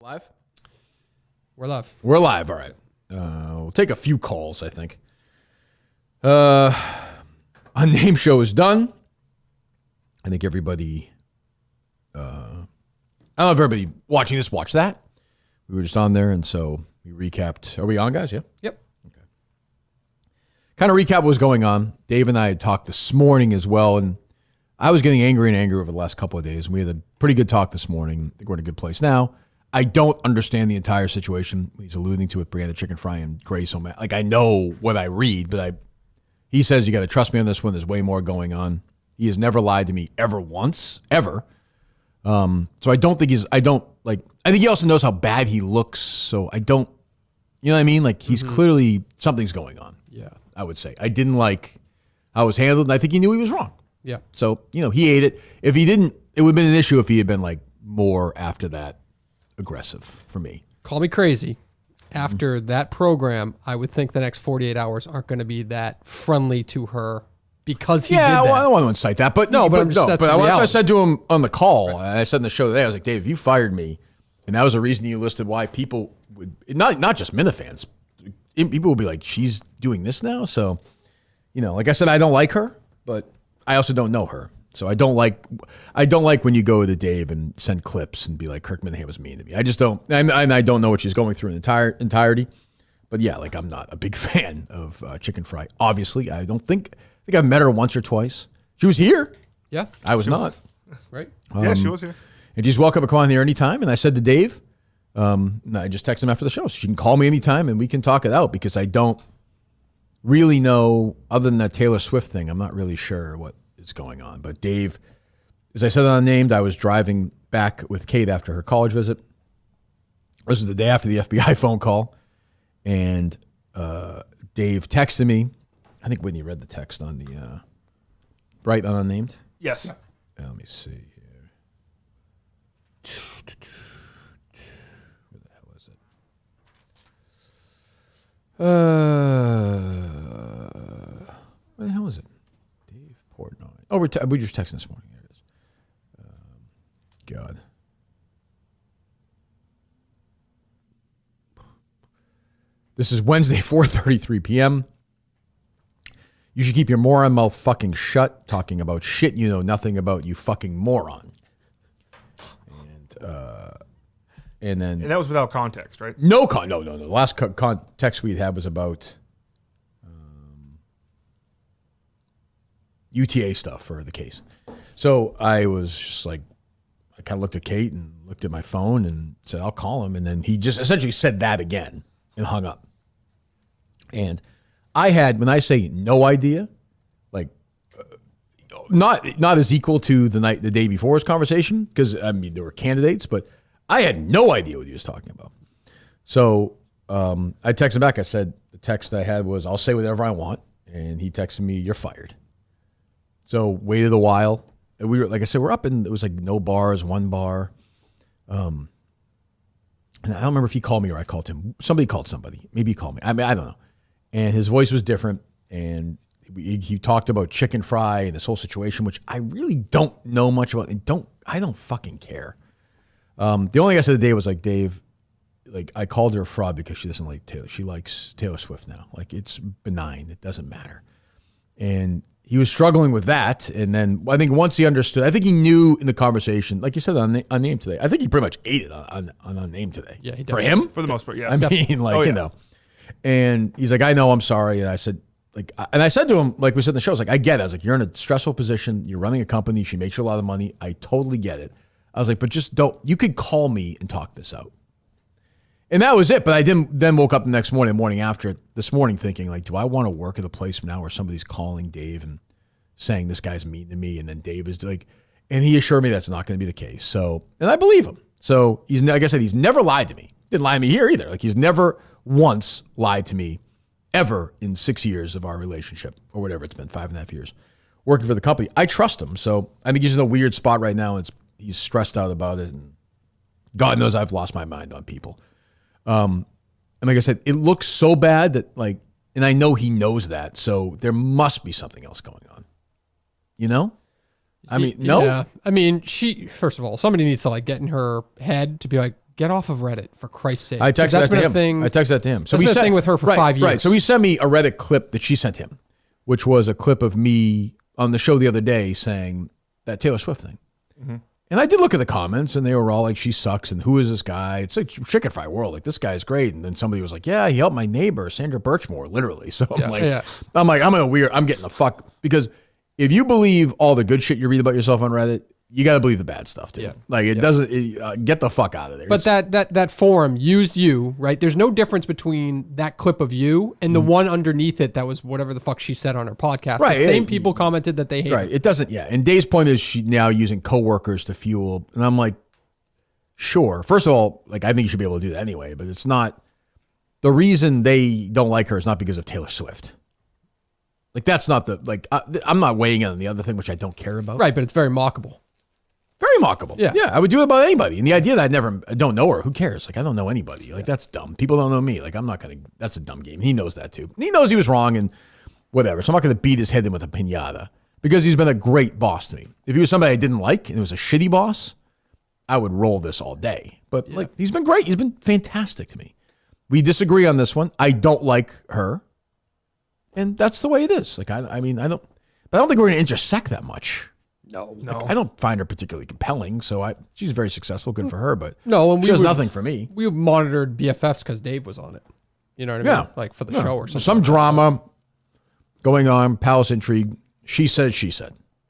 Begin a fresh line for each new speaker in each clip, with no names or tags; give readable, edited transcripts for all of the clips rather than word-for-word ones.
Live?
We're live.
We're live, all right. We'll take a few calls, I think. Unnamed show is done. I think everybody, I don't know if everybody watching this watched that. We were just on there, and so we recapped. Are we on, guys? Yeah?
Yep.
Okay. Kind of recap what was going on. Dave and I had talked this morning as well, and I was getting angry and angry over the last couple of days. We had a pretty good talk this morning. I think we're in a good place now. I don't understand the entire situation. He's alluding to it, Brianna Chicken Fry and Gray so mad. Like, I know what I read, but he says you got to trust me on this one. There's way more going on. He has never lied to me ever once, ever. So I think he also knows how bad he looks. So I don't, you know what I mean? Like, he's clearly, something's going on.
Yeah.
I would say. I didn't like how it was handled, and I think he knew he was wrong.
Yeah.
So, he ate it. If he didn't, it would have been an issue if he had been like more after that aggressive for me.
Call me crazy. After that program, I would think the next 48 hours aren't going to be that friendly to her because he did that.
Well, I don't want to incite that, but I said to him on the call, and I said in the show today, I was like, Dave, if you fired me, and that was a reason you listed why people would, not just Minna fans, people would be like, she's doing this now? So, like I said, I don't like her, but I also don't know her. So I don't like when you go to Dave and send clips and be like, Kirk Minahan was mean to me. I just don't, and I don't know what she's going through in entirety. But yeah, like, I'm not a big fan of Chicken Fry. Obviously, I think I've met her once or twice. She was here.
Yeah.
I was not.
Right.
Yeah, she was here.
And she's welcome to come on here anytime. And I said to Dave, and I just texted him after the show, so she can call me anytime and we can talk it out, because I don't really know, other than that Taylor Swift thing, I'm not really sure what is going on. But Dave, as I said, unnamed, I was driving back with Kate after her college visit. This was the day after the FBI phone call, and Dave texted me. I think Whitney read the text on the right on unnamed.
Yes.
Let me see here. Where the hell is it? Where the hell is it? Portnoy. Oh, we were just texting this morning. There it is. God. This is Wednesday, 4:33 p.m. You should keep your moron mouth fucking shut, talking about shit you know nothing about, you fucking moron. And then
And that was without context, right?
No. The last text we'd had was about UTA stuff for the case. So I was just like, I kind of looked at Kate and looked at my phone and said, I'll call him. And then he just essentially said that again and hung up. And I had, when I say no idea, like not as equal to the day before's conversation, because I mean, there were candidates, but I had no idea what he was talking about. So I texted him back. I said, the text I had was, I'll say whatever I want. And he texted me, you're fired. So waited a while. We were, like I said, we're up and it was like no bars, one bar. And I don't remember if he called me or I called him. Somebody called somebody. Maybe he called me. I mean, I don't know. And his voice was different. And he talked about Chicken Fry and this whole situation, which I really don't know much about. And I don't fucking care. The only thing I said today was like, Dave, like, I called her a fraud because she doesn't like Taylor. She likes Taylor Swift now. Like, it's benign. It doesn't matter. And he was struggling with that, and then I think once he understood, I think he knew in the conversation, like you said on Unnamed today, I think he pretty much ate it on Unnamed today.
Yeah, he did.
For him?
For the most part, yes.
I mean, like, And he's like, I know, I'm sorry. And I said, I said to him, like we said in the show, I was like, I get it. I was like, you're in a stressful position. You're running a company. She makes you a lot of money. I totally get it. I was like, but just you could call me and talk this out. And that was it. But I then woke up the next morning after this morning thinking, like, do I want to work at a place now where somebody's calling Dave and saying this guy's mean to me? And then Dave is like, and he assured me that's not going to be the case. So, and I believe him. So he's, like I said, he's never lied to me. Didn't lie to me here either. Like, he's never once lied to me ever in 6 years of our relationship, or whatever it's been, 5.5 years working for the company. I trust him. So I think he's in a weird spot right now. He's stressed out about it. And God knows I've lost my mind on people. And like I said, it looks so bad that, like, and I know he knows that, so there must be something else going on. You know? I mean, no.
Yeah. I mean, first of all, somebody needs to, like, get in her head to be like, get off of Reddit for Christ's sake.
I texted
'Cause
that
that's
to
been a
him.
thing.
I texted that to him. So
That's been a thing with her for 5 years.
Right. So he sent me a Reddit clip that she sent him, which was a clip of me on the show the other day saying that Taylor Swift thing. And I did look at the comments, and they were all like, she sucks, and who is this guy? It's like chicken fry world. Like, this guy's great. And then somebody was like, yeah, he helped my neighbor, Sandra Birchmore, literally. So I'm I'm getting the fuck. Because if you believe all the good shit you read about yourself on Reddit, you got to believe the bad stuff, too.
Yeah.
Like, it doesn't, get the fuck out of there.
But that forum used you, right? There's no difference between that clip of you and the one underneath it that was whatever the fuck she said on her podcast.
Right,
The same people commented that they hate
Right.
her.
It doesn't, And Dave's point is she now using coworkers to fuel. And I'm like, sure. First of all, like, I think you should be able to do that anyway, but it's not, the reason they don't like her is not because of Taylor Swift. Like, that's not I'm not weighing in on the other thing, which I don't care about.
Right, but it's very mockable.
Very mockable.
Yeah.
I would do it about anybody. And the idea that I don't know her, who cares? Like, I don't know anybody. Like, that's dumb. People don't know me. Like, I'm not going to, that's a dumb game. He knows that too. And he knows he was wrong and whatever. So I'm not going to beat his head in with a piñata because he's been a great boss to me. If he was somebody I didn't like and it was a shitty boss, I would roll this all day. But like, he's been great. He's been fantastic to me. We disagree on this one. I don't like her. And that's the way it is. Like, I mean, I don't think we're going to intersect that much.
No.
Like, I don't find her particularly compelling, so she's very successful, good for her, but
No, and
she does nothing for me.
We monitored BFFs because Dave was on it. You know what I mean? Like for the show or something.
Some drama going on, palace intrigue. She said.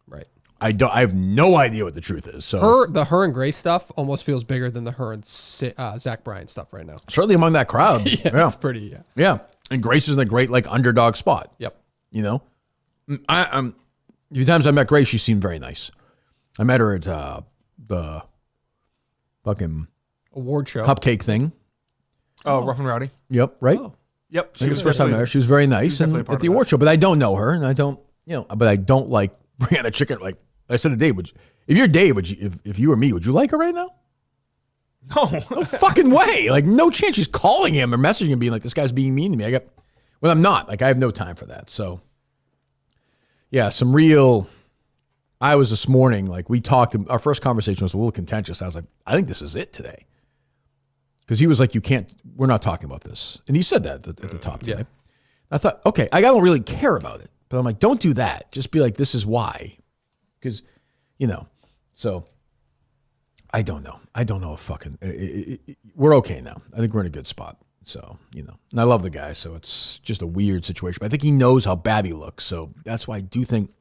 Right.
I have no idea what the truth is. So
her and Grace stuff almost feels bigger than the her and Zach Bryan stuff right now.
certainly among that crowd.
It's pretty.
Yeah. And Grace is in a great like underdog spot.
Yep.
You know, I'm. A few times I met Grace, she seemed very nice. I met her at the fucking
Award show.
cupcake thing.
Oh, Rough and Rowdy.
Yep, right?
Oh.
Yep.
I think it was the first time I met her. She was very nice
definitely
and
a part
at the
of
award show, but I don't know her, and I don't, but I don't like Brianna Chicken. Like I said to Dave, if you're Dave, if you were me, would you like her right now?
No.
No fucking way. Like no chance. She's calling him or messaging him, being like, "This guy's being mean to me." I'm not. Like I have no time for that. So. Yeah, some real. I was this morning, like we talked, our first conversation was a little contentious. I was like, I think this is it today. Because he was like, we're not talking about this. And he said that at the top today.
Yeah.
I thought, okay, I don't really care about it. But I'm like, don't do that. Just be like, this is why. Because, so I don't know. I don't know if fucking, we're okay now. I think we're in a good spot. So, and I love the guy, so it's just a weird situation. But I think he knows how bad he looks. So that's why I do think,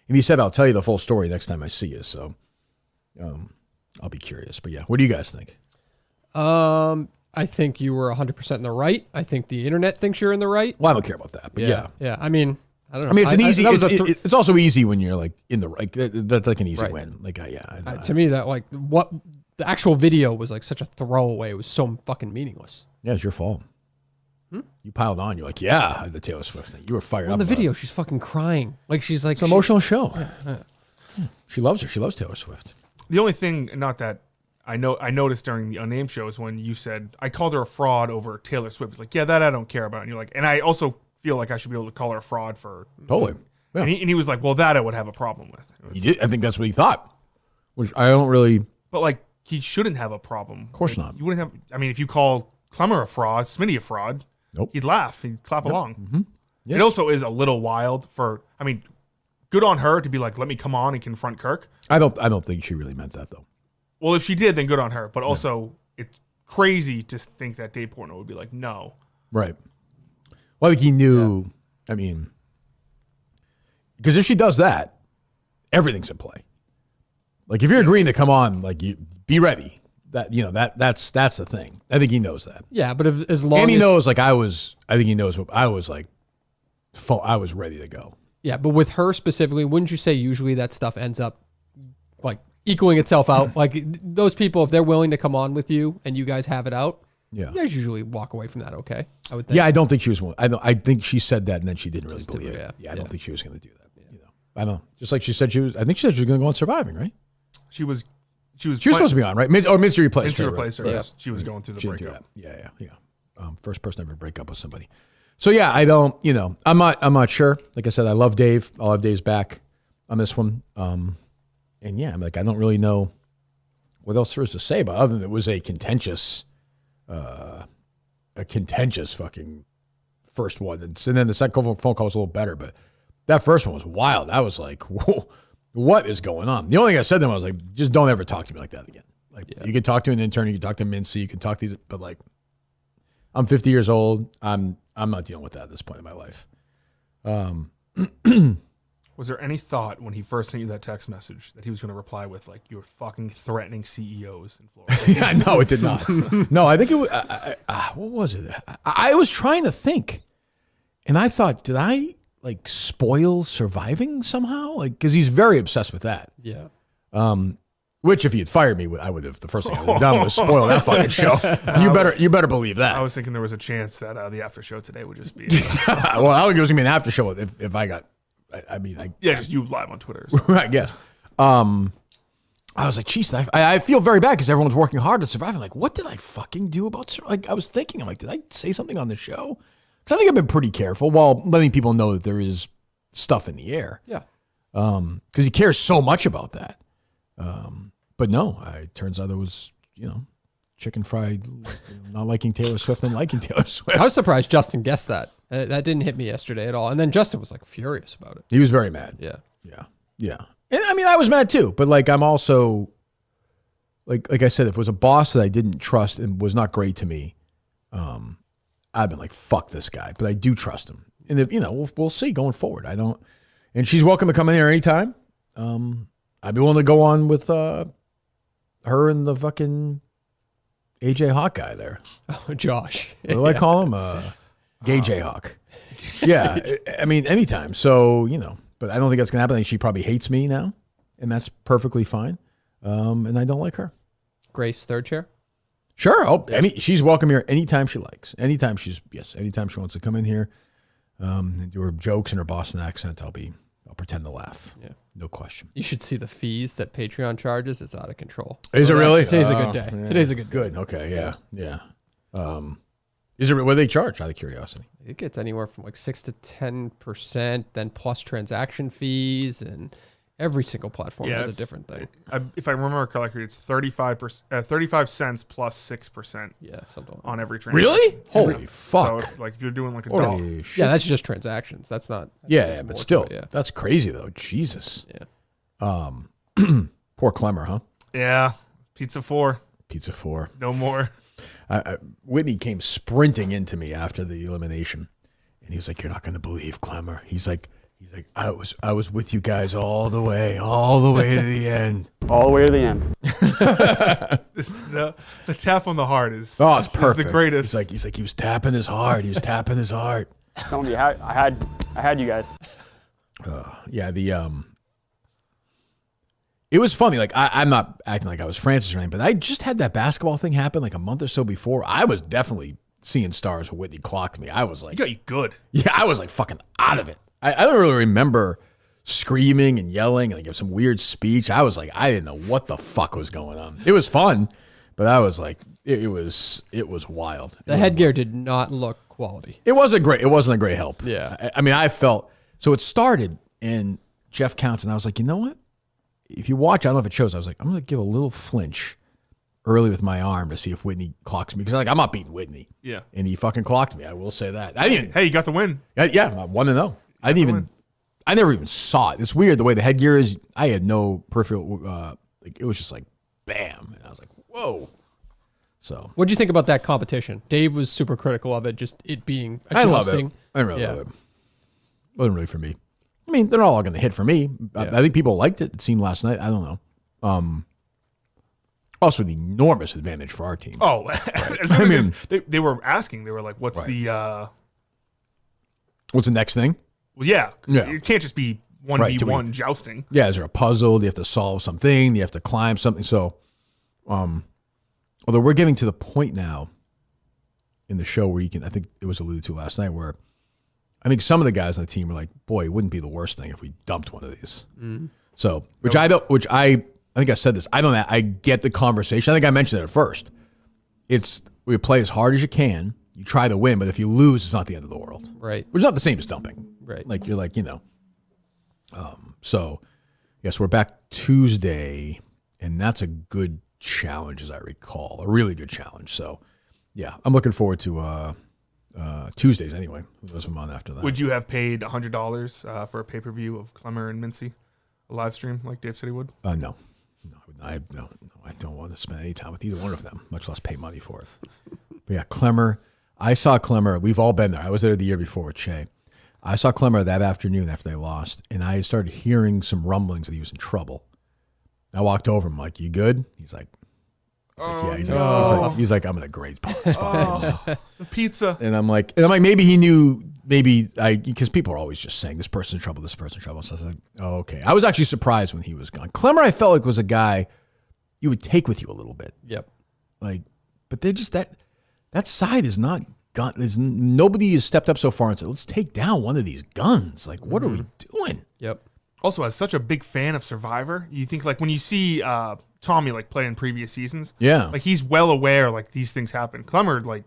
and he said, I'll tell you the full story next time I see you. So I'll be curious. But yeah, what do you guys think?
I think you were 100% in the right. I think the internet thinks you're in the right.
Well, I don't care about that. But yeah.
Yeah. I mean, I don't know.
I mean, it's an easy,
that was
it's also easy when you're like in the right. That's like an easy
Right.
win. Like,
to me, that like what the actual video was like such a throwaway. It was so fucking meaningless.
yeah, it's your fault. You piled on. You're like, yeah, the Taylor Swift thing. You were fired up.
On the
about it.
video, she's fucking crying. Like she's like
It's an emotional show. Yeah. She loves her. She loves Taylor Swift.
The only thing, not that I noticed during the Unnamed show is when you said I called her a fraud over Taylor Swift. It's like, yeah, that I don't care about. And you're like, and I also feel like I should be able to call her a fraud for.
Totally. Yeah.
And he was like, well, that I would have a problem with.
He did. I think that's what he thought. Which I don't really.
But like, he shouldn't have a problem. Of
course not.
You wouldn't have. I mean, if you call Clemmer a fraud, Smitty a fraud,
Nope.
he'd laugh. He'd clap along.
Mm-hmm. Yes.
It also is a little wild for. I mean, good on her to be like, let me come on and confront Kirk.
I don't think she really meant that though.
Well, if she did, then good on her. But also, it's crazy to think that Dave Portnoy would be like, no.
Right. Well, I think he knew. Yeah. I mean, because if she does that, everything's in play. Like if you're agreeing to come on, like you be ready. That's the thing. I think he knows that.
Yeah, but as long
And he
as
knows, like I think he knows what I was like. I was ready to go.
Yeah, but with her specifically, wouldn't you say usually that stuff ends up like equaling itself out? Like those people, if they're willing to come on with you and you guys have it out,
Yeah.
you guys usually walk away from that okay, I would think.
Yeah, I don't think she was. I think she said that and then she didn't really believe it.
yeah.
I don't think she was going to do that. I don't know. Just like she said she was. I think she said she was going to go on Surviving, right?
She was
She was supposed to be on, right? Mincy replaced her.
Mincy replaced her.
Yeah.
She was going through the
She didn't do
breakup.
that. Yeah. First person ever to break up with somebody. So yeah, I don't. I'm not sure. Like I said, I love Dave. I'll have Dave's back on this one. And yeah, I'm like, I don't really know what else there is to say? But other than it was a contentious fucking first one. And then the second phone call was a little better, but that first one was wild. I was like, whoa, what is going on? The only thing I said to them, I was like, just don't ever talk to me like that again. Like, you can talk to an intern, you can talk to Mincy, you can talk to these, but like, I'm 50 years old. I'm not dealing with that at this point in my life.
Was there any thought when he first sent you that text message that he was going to reply with, like, you're fucking threatening CEOs in Florida?
Yeah, no, it did not. No, I think it was, what was it? I was trying to think, and I thought, did I like spoil surviving somehow? Like, because he's very obsessed with that.
Yeah.
Which, if he had fired me, I would have. The first thing I would have done was spoil that fucking show. You better believe that.
I was thinking there was a chance that the after show today would just be.
Well, I think it was gonna be an after show if I got. I mean,
just you live on Twitter.
I guess. I was like, geez, I feel very bad because everyone's working hard to survive. I'm like, what did I fucking do about? Like, I was thinking, I'm like, did I say something on the show? Because I think I've been pretty careful while letting people know that there is stuff in the air.
Yeah.
Because he cares so much about that. But no, it turns out it was, chicken fried, not liking Taylor Swift and liking Taylor Swift.
I was surprised Justin guessed that. That didn't hit me yesterday at all. And then Justin was like furious about it.
He was very mad.
Yeah.
Yeah. And I mean, I was mad too, but like, I'm also, like I said, if it was a boss that I didn't trust and was not great to me, I've been like, fuck this guy, but I do trust him. And if, we'll see going forward. And she's welcome to come in here anytime. I'd be willing to go on with, her and the fucking AJ Hawk guy there.
Oh, Josh.
What do I call him? Gay Jayhawk. Yeah. I mean, anytime. So, but I don't think that's going to happen. I think she probably hates me now, and that's perfectly fine. And I don't like her.
Grace, third chair?
Sure. Oh, I mean, she's welcome here anytime she likes. Anytime she wants to come in here and do her jokes in her Boston accent, I'll pretend to laugh.
Yeah.
No question.
You should see the fees that Patreon charges. It's out of control.
Is it really?
Today's a good day.
Yeah.
Today's a good day.
Good. Okay. Yeah. Is it what do they charge? Out of curiosity.
It gets anywhere from like 6 to 10%, then plus transaction fees, and every single platform has a different thing.
If I remember correctly, it's 35 cents plus 6%.
Yeah, something.
On every transaction.
Really? Holy fuck!
So if you're doing like a
Holy
dollar,
shit.
Yeah, that's just transactions. That's not.
Yeah, but still,
yeah.
That's crazy though. Jesus.
Yeah.
Poor Clemmer, huh?
Yeah, Pizza 4.
Pizza 4.
No more.
Whitney came sprinting into me after the elimination, and he was like, "You're not going to believe Clemmer." He's like, I was with you guys all the way to the end.
All the way to the end.
The tap on the heart is
it's perfect.
Is the greatest.
He's like he was tapping his heart. He was tapping his heart.
Telling you, I had you guys.
It was funny. Like I'm not acting like I was Francis or anything, but I just had that basketball thing happen like a month or so before. I was definitely seeing stars when Whitney clocked me. I was like,
you got you good.
Yeah, I was like fucking out of it. I don't really remember screaming and yelling and like some weird speech. I was like, I didn't know what the fuck was going on. It was fun, but I was like, it was wild.
The headgear did not look quality.
It wasn't a great help.
Yeah.
I mean, I felt so it started and Jeff counts and I was like, you know what? If you watch, I don't know if it shows. I was like, I'm going to give a little flinch early with my arm to see if Whitney clocks me because I'm not beating Whitney.
Yeah.
And he fucking clocked me. I will say that. I didn't.
Hey, you got the win.
Yeah, I'm 1-0. I never even saw it. It's weird the way the headgear is. I had no peripheral. It was just like, bam, and I was like, whoa. So,
What did you think about that competition? Dave was super critical of it, just it being
I love
adjusting.
it. I really love it. Wasn't really for me. I mean, they're not all going to hit for me. I think people liked it. It seemed last night. I don't know. Also, an enormous advantage for our team.
Oh, as soon as they were asking, they were like, "What's the
next thing?"
Well, yeah.
Yeah.
It can't just be 1v1 jousting.
Yeah, is there a puzzle? Do you have to solve something? Do you have to climb something? So, although we're getting to the point now in the show where you can, I think it was alluded to last night, where I think some of the guys on the team were like, boy, it wouldn't be the worst thing if we dumped one of these. Mm. So, I think I said this. I get the conversation. I think I mentioned it at first. We play as hard as you can. You try to win, but if you lose, it's not the end of the world.
Right.
Which is not the same as dumping.
Right.
Like, you're like, so, yes, we're back Tuesday, and that's a good challenge, as I recall, a really good challenge. So, yeah, I'm looking forward to Tuesdays anyway. Who knows if I'm on after that?
Would you have paid $100 for a pay-per-view of Clemmer and Mincy, a live stream like Dave said he would?
No. I don't want to spend any time with either one of them, much less pay money for it. But yeah, Clemmer. I saw Clemmer. We've all been there. I was there the year before with Che. I saw Clemmer that afternoon after they lost, and I started hearing some rumblings that he was in trouble. I walked over. I'm like, "You good?" He's like, "Yeah." He's like, "I'm in a great spot."
The pizza.
And I'm like, maybe he knew. Because people are always just saying this person's in trouble, this person's in trouble. So I was like, oh, okay. I was actually surprised when he was gone. Clemmer, I felt like was a guy you would take with you a little bit.
Yep.
But they're just that side is not gun. Nobody has stepped up so far and said, let's take down one of these guns. Like, what are we doing?
Yep.
Also, as such a big fan of Survivor, you think like when you see Tommy like play in previous seasons,
Yeah.
like he's well aware like these things happen. Clemmer like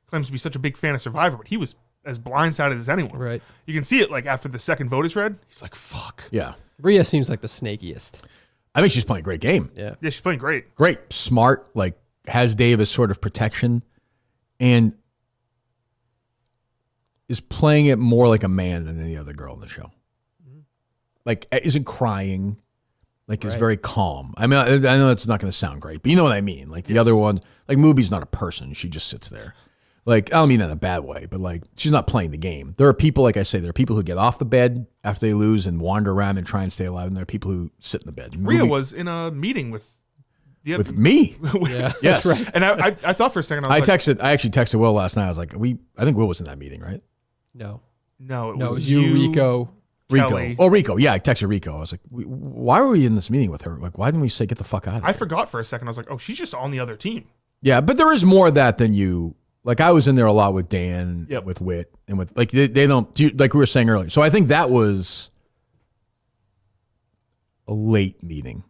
claims to be such a big fan of Survivor, but he was as blindsided as anyone.
Right.
You can see it like after the second vote is read. He's like, "Fuck."
Yeah.
Rhea seems like the snakiest.
I think she's playing a great game.
Yeah.
Yeah, she's playing great.
Great, smart, like has Dave as sort of protection and is playing it more like a man than any other girl in the show. Like, isn't crying, like is very calm. I mean, I know it's not going to sound great, but you know what I mean? Like the other one, like Mooby's not a person. She just sits there. Like, I don't mean that in a bad way, but like she's not playing the game. There are people, like I say, there are people who get off the bed after they lose and wander around and try and stay alive, and there are people who sit in the bed.
Rhea was in a meeting with the
with me.
Yeah.
Yes.
That's right.
And I thought for a second
I actually texted Will last night. I was like, I think Will was in that meeting, right?
No.
no, it
No,
was
you, Rico.
Kelly.
Rico. Oh, Rico. Yeah, I texted Rico. I was like, why were we in this meeting with her? Like, why didn't we say, get the fuck out of here?
I forgot for a second. I was like, oh, she's just on the other team.
Yeah, but there is more of that than you. Like, I was in there a lot with Dan,
Yep.
with Whit, and with, like, they don't, like we were saying earlier. So I think that was a late meeting.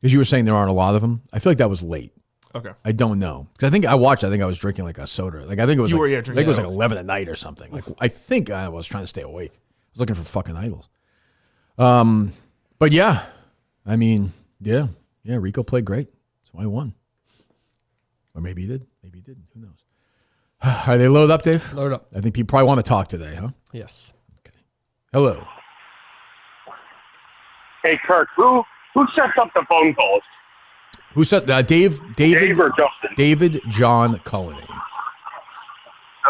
Because you were saying there aren't a lot of them. I feel like that was late.
Okay.
I don't know. Because I think I was drinking like a soda. Like, I think it was
You
like,
were, yeah,
I think
drinking
it was
Coke.
like 11 at night or something. Like, I think I was trying to stay awake. I was looking for fucking idols. But yeah, I mean, yeah, Rico played great. That's why he won. Or maybe he did. Maybe he didn't. Who knows? Are they loaded up, Dave?
Load up.
I think people probably want to talk today, huh?
Yes.
Hello.
Hey, Kirk, who sets up the phone calls?
Who said Dave
Dave or Justin?
David John Cullinane.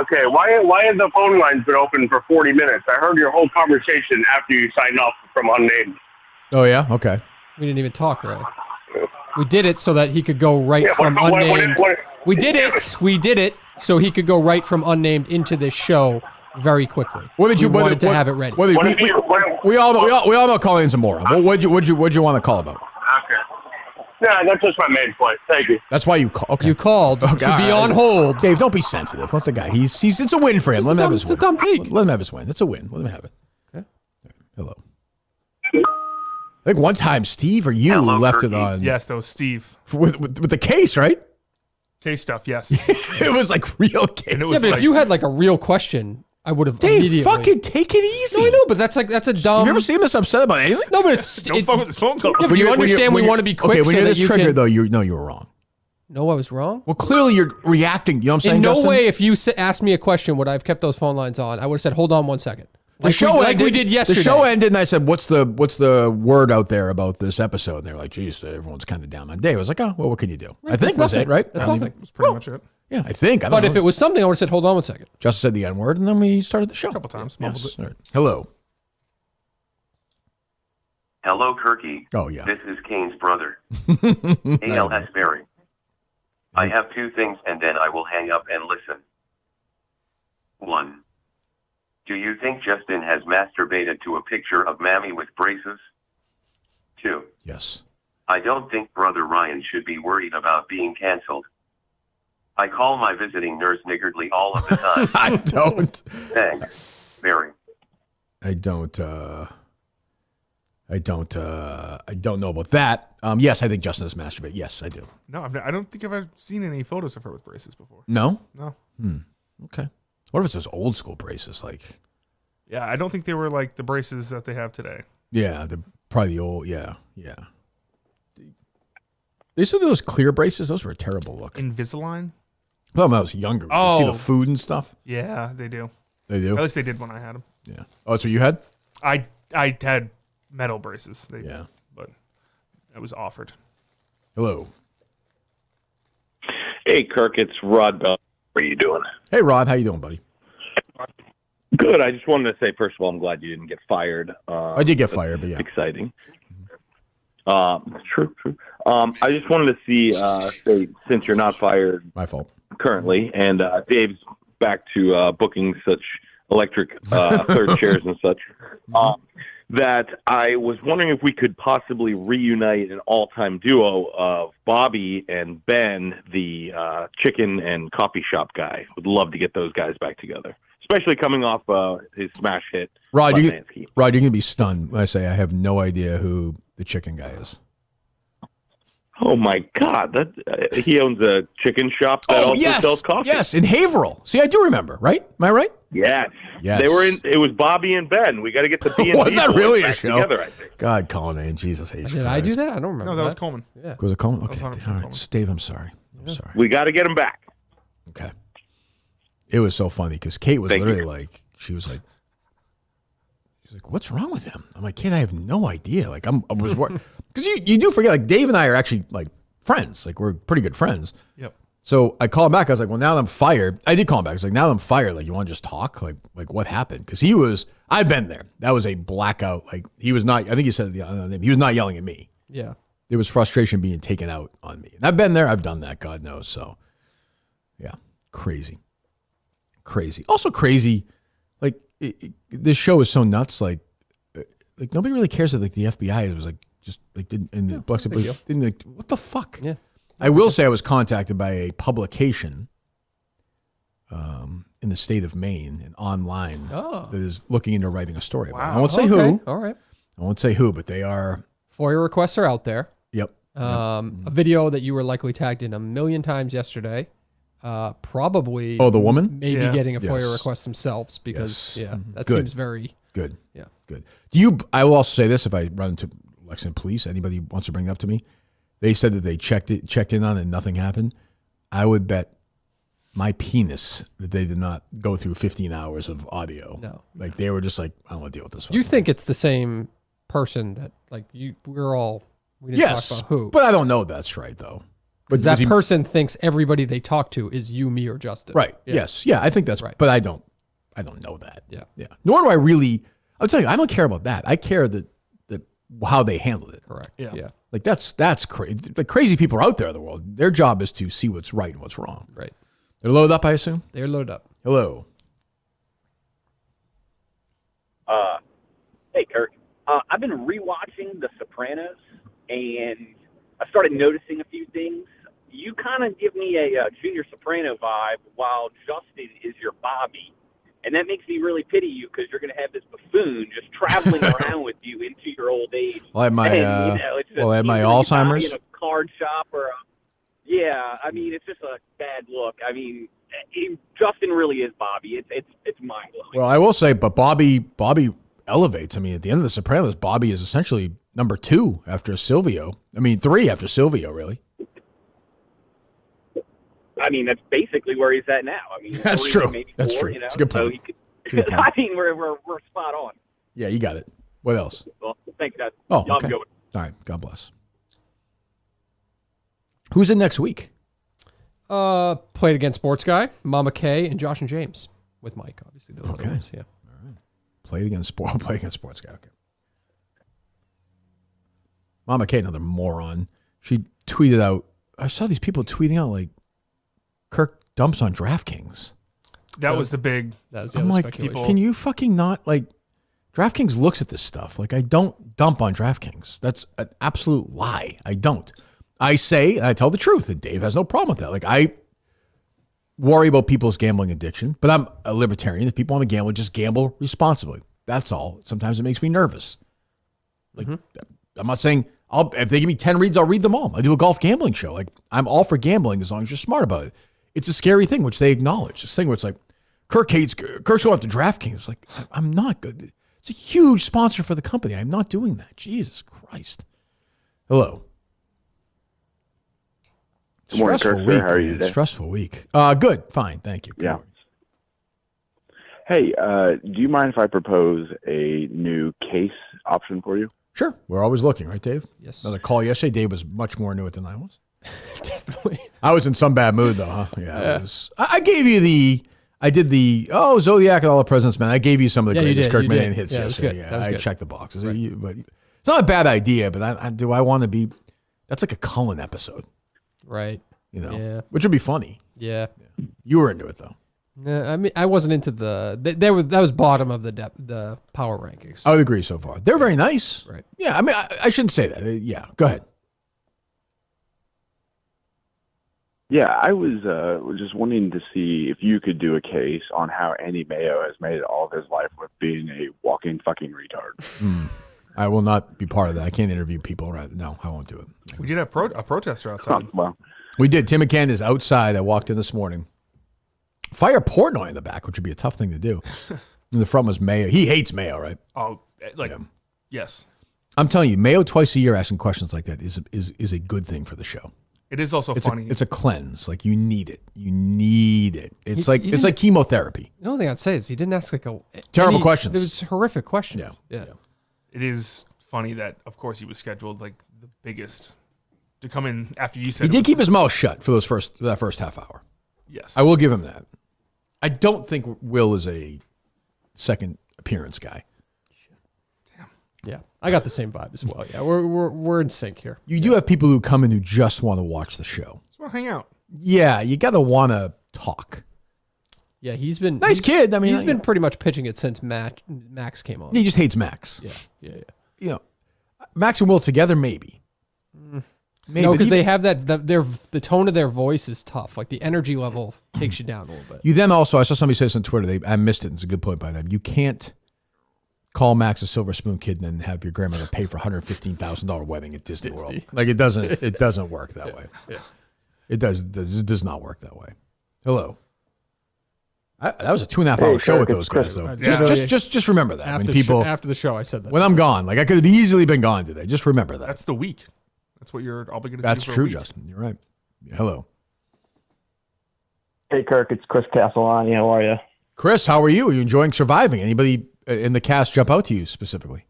Okay, why have the phone lines been open for 40 minutes? I heard your whole conversation after you signed off from unnamed.
Oh yeah, okay.
We didn't even talk, Ray. We did it so that he could go right from
what-
unnamed.
what-
We did it so he could go right from unnamed into this show very quickly.
What did you
We wanted to have it ready?
We all know Cullinane's a moron. What'd you want to call about?
Okay. Yeah, that's just my main point. Thank you.
That's why you call. Okay.
You called to
Okay,
be
all
on
right.
hold.
Dave, don't be sensitive. Let the guy. He's. It's a win for him. Let him have his
It's
win.
a dumb take.
Let him have his win. It's a win. Let him have it.
Okay.
Hello. I think one time Steve or you
Hello,
left
Turkey.
it on.
Yes, that was Steve.
With the case, right?
Case stuff, yes.
It was like real case.
And it
Yeah,
was
but
like,
if you had like a real question, I would have
Dave,
immediately.
fucking take it easy.
No, I know, but that's a dumb.
Have you ever seen this upset about anything?
No, but it's.
don't fuck with this phone call.
Yeah, but you understand we want to be quick.
Okay, when
so
you're
that
this
you
triggered,
can,
though, you were wrong.
No, I was wrong.
Well, clearly you're reacting. You know what I'm saying,
In no
Justin?
way, if you asked me a question, would I have kept those phone lines on? I would have said, "Hold on one second."
The show ended,
we did yesterday.
The show ended, and I said, "What's the word out there about this episode?" And they're like, "Geez, everyone's kind of down on Dave." I was like, "Oh, well, what can you do?" I think
that's
that's it,
nothing.
right?
That's
I don't
nothing.
even-
That's pretty much it.
Yeah, I think. I don't
But
know.
if it was something, I would have said, "Hold on one second."
Just said the N word, and then we started the show.
A couple times. mumbled
Yes.
it.
All right. Hello.
Hello, Kirky.
Oh yeah.
This is Kane's brother, ALS Berry. I have two things and then I will hang up and listen. 1. Do you think Justin has masturbated to a picture of Mammy with braces? 2.
Yes.
I don't think Brother Ryan should be worried about being canceled. I call my visiting nurse niggardly all of the time.
I don't.
Thanks, Barry.
I don't know about that. Yes, I think Justin has masturbated. Yes, I do.
No, I don't think I've ever seen any photos of her with braces before.
No?
No.
Okay. What if it's those old school braces? Like,
Yeah, I don't think they were like the braces that they have today.
yeah, probably the old, yeah. They said those clear braces. Those were a terrible look.
Invisalign?
Well, when I was younger, you see the food and stuff.
Yeah, they do.
They do.
At least they did when I had them.
Yeah. Oh, that's what you had.
I had metal braces.
Yeah.
But it was offered.
Hello.
Hey, Kirk, it's Rod Bell. How are you doing?
Hey, Rod. How you doing, buddy?
Good. I just wanted to say, first of all, I'm glad you didn't get fired.
I did get fired, but yeah.
Exciting. True. I just wanted to see, say, since you're not fired
My fault.
currently, and Dave's back to booking such electric third chairs and such, that I was wondering if we could possibly reunite an all-time duo of Bobby and Ben, the chicken and coffee shop guy. Would love to get those guys back together, especially coming off his smash hit.
Rod, you're
Lansky.
going to be stunned when I say I have no idea who the chicken guy is.
Oh my God! That he owns a chicken shop that also sells coffee.
Yes, in Haverhill. See, I do remember, right? Am I right?
Yes.
Yes.
They were in. It was Bobby and Ben. We got to get the B and
Was that really a
back
show?
together, I think.
God, Colin, and Jesus H.
Did I do that? I don't remember.
No, that was Coleman.
Yeah.
Was it Colin? Okay,
That was 100%
all right.
Coleman.
Dave, I'm sorry. I'm sorry.
We got to get him back.
Okay. It was so funny because Kate was
Thank
literally
you.
like, she was like, what's wrong with him? I'm like, Kate, I have no idea. Like, I was worried. Because you do forget, like, Dave and I are actually, like, friends. Like, we're pretty good friends.
Yep.
So I called him back. I was like, well, now that I'm fired, I did call him back. I was like, now that I'm fired, like, you want to just talk? Like what happened? Because I've been there. That was a blackout. Like, he was not, I think he said the other name. He was not yelling at me.
Yeah.
There was frustration being taken out on me. And I've been there. I've done that. God knows. So, yeah, crazy. Also crazy. Like, this show is so nuts. Like nobody really cares that, like, the FBI was, like, just, like, didn't like, what the fuck?
Yeah.
I will say I was contacted by a publication in the state of Maine and online that is looking into writing a story about it. I won't say who.
All right.
I won't say who, but they are.
FOIA requests are out there.
Yep.
A video that you were likely tagged in a million times yesterday. Probably.
Oh, the woman?
Maybe getting a FOIA
Yes.
request themselves because that
Good.
seems very
Good.
yeah.
Good. I will also say this: if I run into Lexington police, anybody wants to bring it up to me, they said that they checked in on it and nothing happened. I would bet my penis that they did not go through 15 hours of audio.
No.
Like, they were just like, I don't want to deal with this.
You think it's the same person that like we didn't
Yes,
talk about who.
but I don't know that's right though. But
Because that
he-
person thinks everybody they talk to is you, me, or Justin.
right?
Yeah.
Yes, yeah, I think that's
Right.
right. But I don't know that.
Yeah.
Yeah. Nor do I really. I'll tell you, I don't care about that. I care that how they handled it.
Correct.
Yeah.
Yeah.
Like that's crazy. Like, crazy people are out there in the world. Their job is to see what's right and what's wrong.
Right.
They're loaded up, I assume.
They're loaded up.
Hello.
Hey, Kirk. I've been rewatching The Sopranos, and I started noticing a few things. You kind of give me a Junior Soprano vibe, while Justin is your Bobby. And that makes me really pity you because you're going to have this buffoon just traveling around with you into your old age.
Well, I had my
And, it's just
I had my
either you die
Alzheimer's.
in a card shop or yeah, I mean, it's just a bad look. I mean, Justin really is Bobby. It's mind blowing.
Well, I will say, but Bobby elevates. I mean, at the end of The Sopranos, Bobby is essentially number 2 after Silvio. I mean, 3 after Silvio, really.
I mean, that's basically where he's at now. I mean,
That's
3,
true.
maybe
That's
4,
true.
You know?
It's a good
So
point.
he could,
It's a good point.
I mean, we're spot on.
Yeah, you got it. What else?
Well, thanks, guys.
Oh,
Y'all
okay.
have a good one.
All right. God bless. Who's in next week?
Played against Sports Guy, Mama K, and Josh and James with Mike. Obviously, those are
Okay.
the ones. Yeah.
Play against sports guy. Okay. Mama Kate, another moron. She tweeted out. I saw these people tweeting out like, Kirk dumps on DraftKings.
That was the big.
That was the
I'm
other
like,
speculation.
can you fucking not, like, DraftKings looks at this stuff. Like, I don't dump on DraftKings. That's an absolute lie. I don't. I say, and I tell the truth, and Dave has no problem with that. Like, I worry about people's gambling addiction, but I'm a libertarian. If people want to gamble, just gamble responsibly. That's all. Sometimes it makes me nervous. Like, I'm not saying if they give me 10 reads, I'll read them all. I do a golf gambling show. Like, I'm all for gambling as long as you're smart about it. It's a scary thing, which they acknowledge. This thing where it's like, Kirk's going to DraftKings. It's like, I'm not good. It's a huge sponsor for the company. I'm not doing that. Jesus Christ. Hello.
Good morning,
Stressful
Kirk,
week,
sir. How are you
man.
today?
Stressful week. Good. Fine. Thank you. Good
Yeah.
morning.
Hey, do you mind if I propose a new case option for you?
Sure. We're always looking, right, Dave?
Yes.
Another call yesterday. Dave was much more into it than I was.
Definitely.
I was in some bad mood, though, huh? Yeah. It was, I gave you I did the, Zodiac and All the President's Men. I gave you some of the
Yeah, you
greatest
did,
Kirk
you
Minihane
did.
hits
Yeah, it was
yesterday.
good.
Yeah,
That was
I
good.
checked the boxes.
Right.
But it's not a bad idea, but do I want to be, that's like a Cullen episode,
Right. Yeah.
Which would be funny.
Yeah.
You were into it, though.
I mean, I wasn't into that was bottom of the power rankings.
I would agree so far. They're very nice.
Right.
Yeah, I mean, I shouldn't say that. Yeah, go ahead.
Yeah, I was just wanting to see if you could do a case on how Andy Mayo has made it all of his life with being a walking fucking retard.
I will not be part of that. I can't interview people. Right? No, I won't do it.
We did have a protester outside.
Well,
We did. Tim McCann is outside. I walked in this morning. Fire Portnoy in the back, which would be a tough thing to do. In the front was Mayo. He hates Mayo, right?
Oh, yes.
I'm telling you, Mayo twice a year asking questions like that is a good thing for the show.
It is also
It's
funny.
it's a cleanse. Like you need it. You need it. It's
He
like chemotherapy.
The only thing I'd say is he didn't ask like
Terrible questions.
It was horrific questions. Yeah.
It is funny that, of course, he was scheduled like the biggest to come in after you said
He
it
did
was-
keep his mouth shut for that first half hour.
Yes.
I will give him that. I don't think Will is a second appearance guy.
Yeah. I got the same vibe as well. Yeah. We're in sync here.
You do have people who come in who just want to watch the show.
Just want to hang out.
Yeah, you got to want to talk.
Yeah, he's been
Nice kid. I mean,
he's been pretty much pitching it since Max came on.
He just hates Max.
Yeah.
You know, Max and Will together, maybe. Maybe.
No, because they have the tone of their voice is tough. Like the energy level takes you down a little bit.
You then also, I saw somebody say this on Twitter. I missed it. It's a good point by them. You can't call Max a silver spoon kid and then have your grandmother pay for $115,000 wedding at Disney World. Like it doesn't work that way.
Yeah.
It does not work that way. Hello. That was a 2.5 hour show with those guys, though. Just remember that
After the show, I said that.
when I'm gone, like I could have easily been gone today. Just remember that.
That's the week. That's what you're obligated to do.
That's
for a
true,
week.
Justin. You're right. Hello,
Hey, Kirk, it's Chris Castellani. How are you?
Chris. How are you? Are you enjoying surviving? Anybody in the cast jump out to you specifically?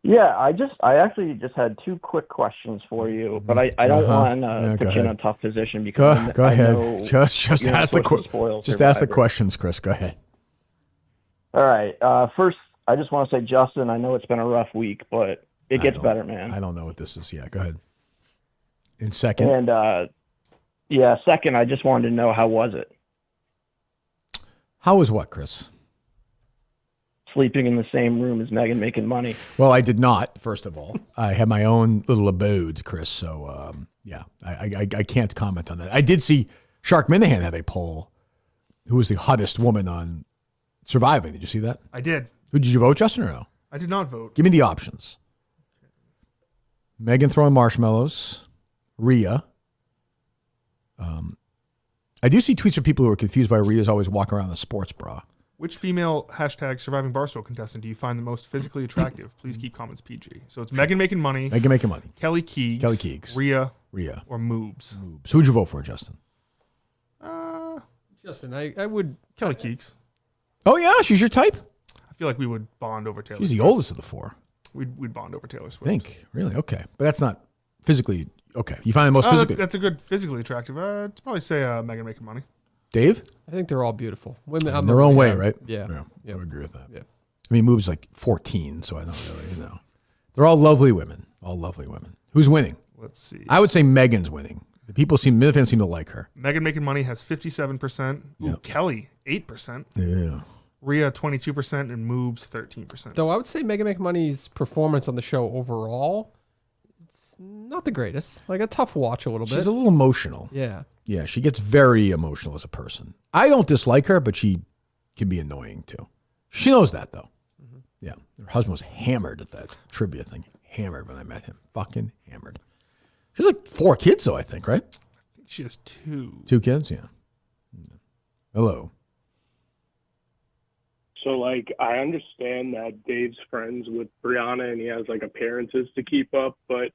Yeah, I actually just had two quick questions for you, but I don't want to put you in a tough position because
Go
I
ahead.
know
Just
you're
ask the
supposed to spoil
just ask the
Survivor.
questions, Chris. Go ahead.
All right. First, I just want to say, Justin, I know it's been a rough week, but it gets better, man.
I don't know what this is. Yeah, go ahead. In second,
And second, I just wanted to know, how was it?
how was what, Chris?
Sleeping in the same room as Megan making money.
Well, I did not. First of all, I had my own little abode, Chris. So I can't comment on that. I did see Shark Minahan have a poll. Who was the hottest woman on Surviving? Did you see that?
I did.
Who did you vote, Justin, or no?
I did not vote.
Give me the options. Megan throwing marshmallows, Rhea. I do see tweets from people who are confused by Rhea's always walking around in a sports bra.
Which female hashtag surviving Barstool contestant do you find the most physically attractive? Please keep comments PG. So it's Megan making money.
Megan making money.
Kelly Keegs.
Kelly Keegs.
Rhea.
Or
Moobs.
So who'd you vote for, Justin?
Justin, I would
Kelly Keegs.
Oh yeah, she's your type.
I feel like we would bond over Taylor
She's the
Swift.
oldest of the four.
We'd bond over Taylor Swift.
Think really okay, but that's not physically okay. You find the most physically.
That's a good physically attractive. I'd probably say Megan making money.
Dave?
I think they're all beautiful. Women
In their own way, right?
Yeah.
I would agree with that.
Yeah.
I mean, Move's like 14, so I don't really, They're all lovely women. All lovely women. Who's winning?
Let's see.
I would say Megan's winning. The fans seem to like her.
Megan making money has 57%. Ooh,
Yep.
Kelly 8%.
Yeah.
Rhea 22% and Moobs 13%.
Though I would say Megan McMoney's performance on the show overall, it's not the greatest. Like a tough watch a little bit.
She's a little emotional.
Yeah.
Yeah, she gets very emotional as a person. I don't dislike her, but she can be annoying too. She knows that though.
Mm-hmm.
Yeah. Her husband was hammered at that trivia thing. Hammered when I met him. Fucking hammered. She has like 4 kids though, I think, right?
I think she has 2.
2 kids, yeah. Hello.
So, like, I understand that Dave's friends with Brianna and he has, like, appearances to keep up, but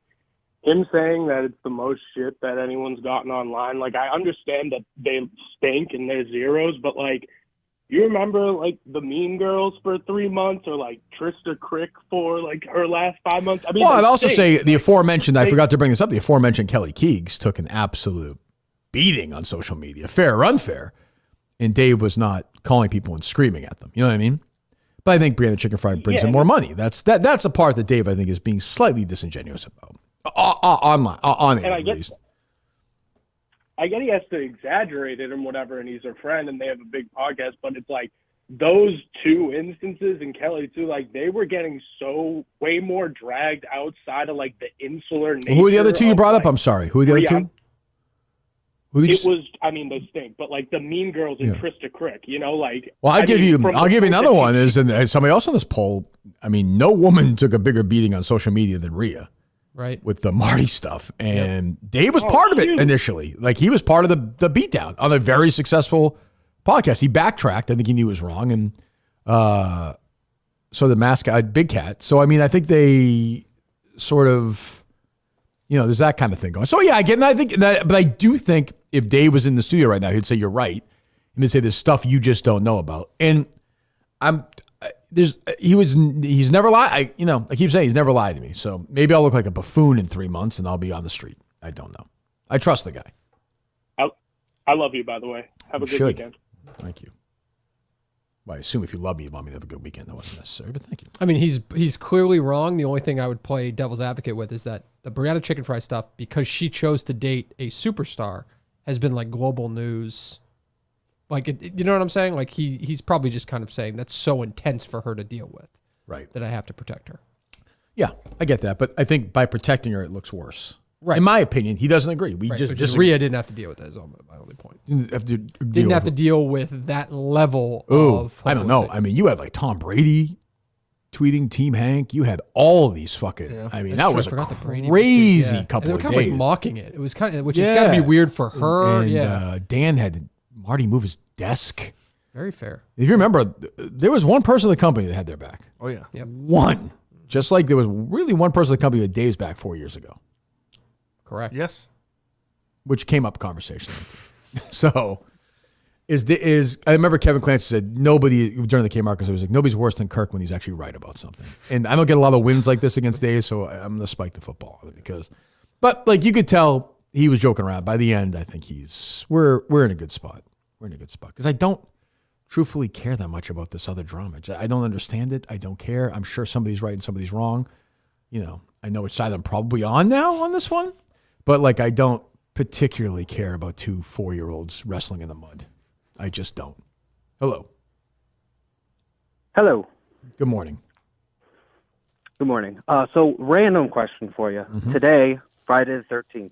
him saying that it's the most shit that anyone's gotten online. Like, I understand that they stink and they're zeros, but like, you remember like the Mean Girls for 3 months, or like Trista Crick for like her last 5 months? I mean,
well, I'd also say the aforementioned, I forgot to bring this up, the aforementioned Kelly Keegs took an absolute beating on social media, fair or unfair. And Dave was not calling people and screaming at them. You know what I mean? But I think Brianna Chicken Fried brings in more money. That's the part that Dave, I think, is being slightly disingenuous about. On it,
and
at least.
I get he has to exaggerate it and whatever, and he's her friend and they have a big podcast, but it's like those two instances, and Kelly too, like they were getting so way more dragged outside of like the insular nature.
Who are the other two you brought up?
Like,
I'm sorry. Who are the other two?
It was, I mean, they stink, but like the Mean Girls and Trista Crick, you know, like.
Well, I'll give you another one. Is and somebody else on this poll. I mean, no woman took a bigger beating on social media than Rhea.
Right.
With the Marty stuff. And Dave was part of it initially. Like he was part of the beatdown on a very successful podcast. He backtracked. I think he knew it was wrong. And so the mascot, Big Cat. So, I mean, I think they sort of, there's that kind of thing going. So, yeah, I get it. I think that, but I do think if Dave was in the studio right now, he'd say, you're right. And he'd say there's stuff you just don't know about. And he's never lied. I keep saying he's never lied to me. So maybe I'll look like a buffoon in 3 months and I'll be on the street. I don't know. I trust the guy.
I love you, by the way. Have a good weekend.
Thank you. Well, I assume if you love me, you want me to have a good weekend. That wasn't necessary, but thank you.
I mean, he's clearly wrong. The only thing I would play devil's advocate with is that the Brianna Chicken Fry stuff, because she chose to date a superstar, has been like global news. Like, you know what I'm saying? Like he's probably just kind of saying that's so intense for her to deal with.
Right.
That I have to protect her.
Yeah, I get that. But I think by protecting her, it looks worse.
Right.
In my opinion, he doesn't agree. We just
Rhea didn't have to deal with that. Is my only point. Didn't have to deal with that level of.
I don't know. I mean, you had like Tom Brady tweeting Team Hank. You had all of these fucking. Yeah. I mean, that was a crazy couple of days.
They were kind of like mocking it. It was kind of, which has got to be weird for her.
And Dan had Marty move his desk.
Very fair.
If you remember, there was one person in the company that had their back.
Oh yeah.
Yep.
One. Just like there was really one person in the company that had Dave's back 4 years ago.
Correct.
Yes.
Which came up conversationally. So I remember Kevin Clancy said nobody during the K-Marcus, it was like nobody's worse than Kirk when he's actually right about something. And I don't get a lot of wins like this against Dave, so I'm gonna spike the football but like you could tell he was joking around. By the end, I think we're in a good spot. We're in a good spot. Because I don't truthfully care that much about this other drama. I don't understand it. I don't care. I'm sure somebody's right and somebody's wrong. I know which side I'm probably on now on this one. But like I don't particularly care about 2 4-year-olds wrestling in the mud. I just don't. Hello.
Hello.
Good morning.
Good morning. So random question for you. Today, Friday the 13th.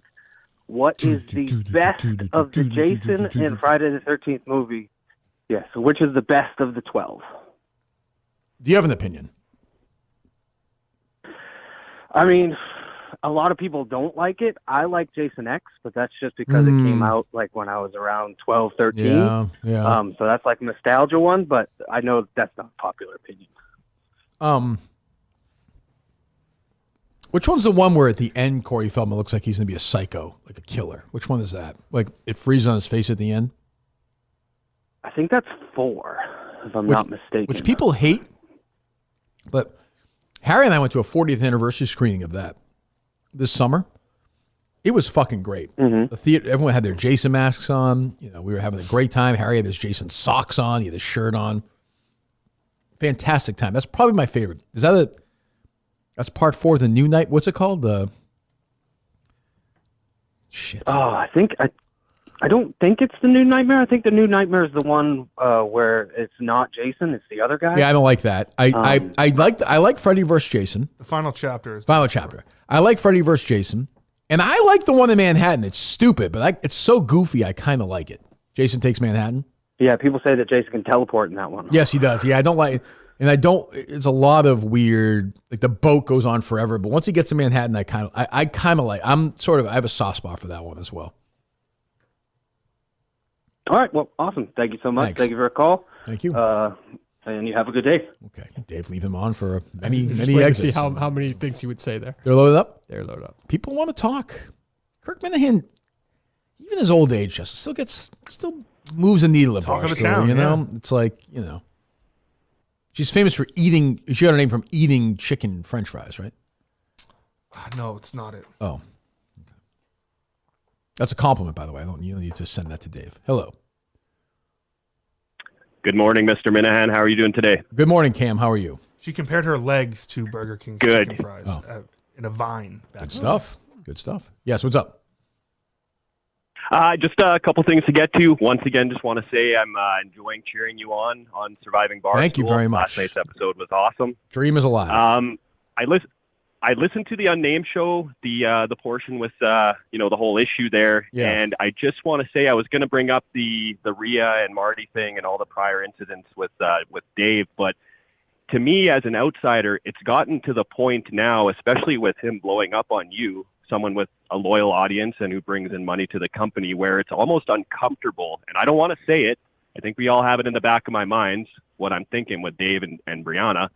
What is the best of the Jason and Friday the 13th movie? Yes. So which is the best of the 12?
Do you have an opinion?
I mean, a lot of people don't like it. I like Jason X, but that's just because it came out like when I was around 12, 13.
Yeah.
So that's like a nostalgia one, but I know that's not a popular opinion.
Which one's the one where at the end Corey Feldman looks like he's going to be a psycho, like a killer? Which one is that? Like it freezes on his face at the end?
I think that's 4, if I'm not mistaken.
Which people hate, but Harry and I went to a 40th anniversary screening of that this summer. It was fucking great. The theater, everyone had their Jason masks on. We were having a great time. Harry had his Jason socks on. He had his shirt on. Fantastic time. That's probably my favorite. That's part 4 of the new night. What's it called? Shit.
Oh, I don't think it's the New Nightmare. I think the New Nightmare is the one where it's not Jason, it's the other guy.
Yeah, I don't like that. I like Freddy vs. Jason.
The final chapter is
final chapter. I like Freddy vs. Jason, and I like the one in Manhattan. It's stupid, but it's so goofy. I kind of like it. Jason Takes Manhattan.
Yeah, people say that Jason can teleport in that one.
Yes, he does. Yeah, I don't like. And I don't. It's a lot of weird. Like the boat goes on forever, but once he gets to Manhattan, I kind of like. I have a soft spot for that one as well.
All right. Well, awesome. Thank you so much.
Thanks.
Thank you for a call.
Thank you.
And you have a good day.
Okay. Dave, leave him on for many
Just wait to
exits.
see how many things he would say there.
They're loaded up?
They're loaded up.
People want to talk. Kirk Minahan, even his old age, just still moves a needle at
Talk of the
Barstool,
town,
you know? It's like, you know. She's famous for eating. She got her name from eating chicken French fries, right?
No, it's not it.
Oh. Okay. That's a compliment, by the way. You don't need to send that to Dave. Hello.
Good morning, Mr. Minahan. How are you doing today?
Good morning, Cam. How are you?
She compared her legs to Burger King
Good.
chicken fries in a vine.
Good stuff. Good stuff. Yes, what's up?
Just a couple things to get to. Once again, just want to say I'm enjoying cheering you on Surviving Barstool.
Thank you very much.
Last night's episode was awesome.
Dream is alive.
I listened to the Unnamed show, the portion with the whole issue there, and I just want to say I was going to bring up the Rhea and Marty thing and all the prior incidents with Dave, but to me as an outsider, it's gotten to the point now, especially with him blowing up on you, someone with a loyal audience and who brings in money to the company, where it's almost uncomfortable. And I don't want to say it. I think we all have it in the back of my minds, what I'm thinking with Dave and Brianna.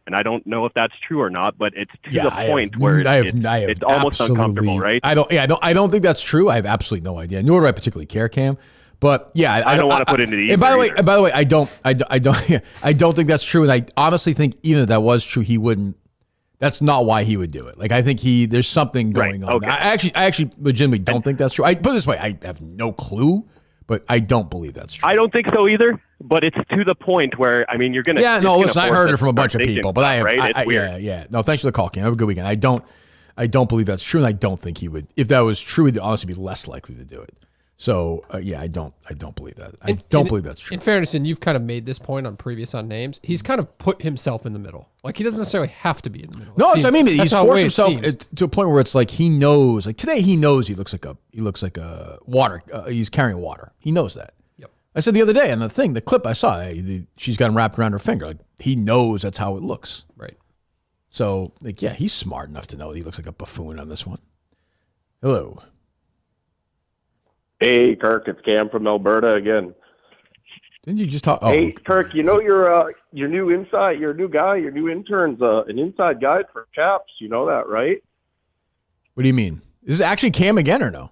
And I don't know if that's true or not, but it's to the point where it's almost uncomfortable, right?
I don't think that's true. I have absolutely no idea. Nor do I particularly care, Cam. But yeah,
I don't want to put it into the.
And by the way, I don't think that's true. And I honestly think even if that was true, he wouldn't. That's not why he would do it. Like, I think there's something going on.
Okay.
I actually legitimately don't think that's true. I put it this way, I have no clue, but I don't believe that's true.
I don't think so either. But it's to the point where, I mean, you're going to.
Yeah, no, listen, I heard it from a bunch of people, but I have.
Right? It's weird.
Yeah. No, thanks for the call, Cam. Have a good weekend. I don't believe that's true, and I don't think he would. If that was true, he'd honestly be less likely to do it. So yeah, I don't believe that. I don't believe that's true.
In fairness, and you've kind of made this point on previous Unnames, he's kind of put himself in the middle. Like, he doesn't necessarily have to be in the middle.
No, I mean, he's forced himself to a point where it's like he knows. Like today, he knows he looks like a water. He's carrying water. He knows that.
Yep.
I said the other day, and the clip I saw, she's got him wrapped around her finger. Like, he knows that's how it looks.
Right.
So, like, yeah, he's smart enough to know that he looks like a buffoon on this one. Hello.
Hey, Kirk, it's Cam from Alberta again.
Didn't you just talk? Oh,
hey, Kirk, you know your new guy, your new intern's an inside guide for chaps. You know that, right?
What do you mean? Is it actually Cam again or no?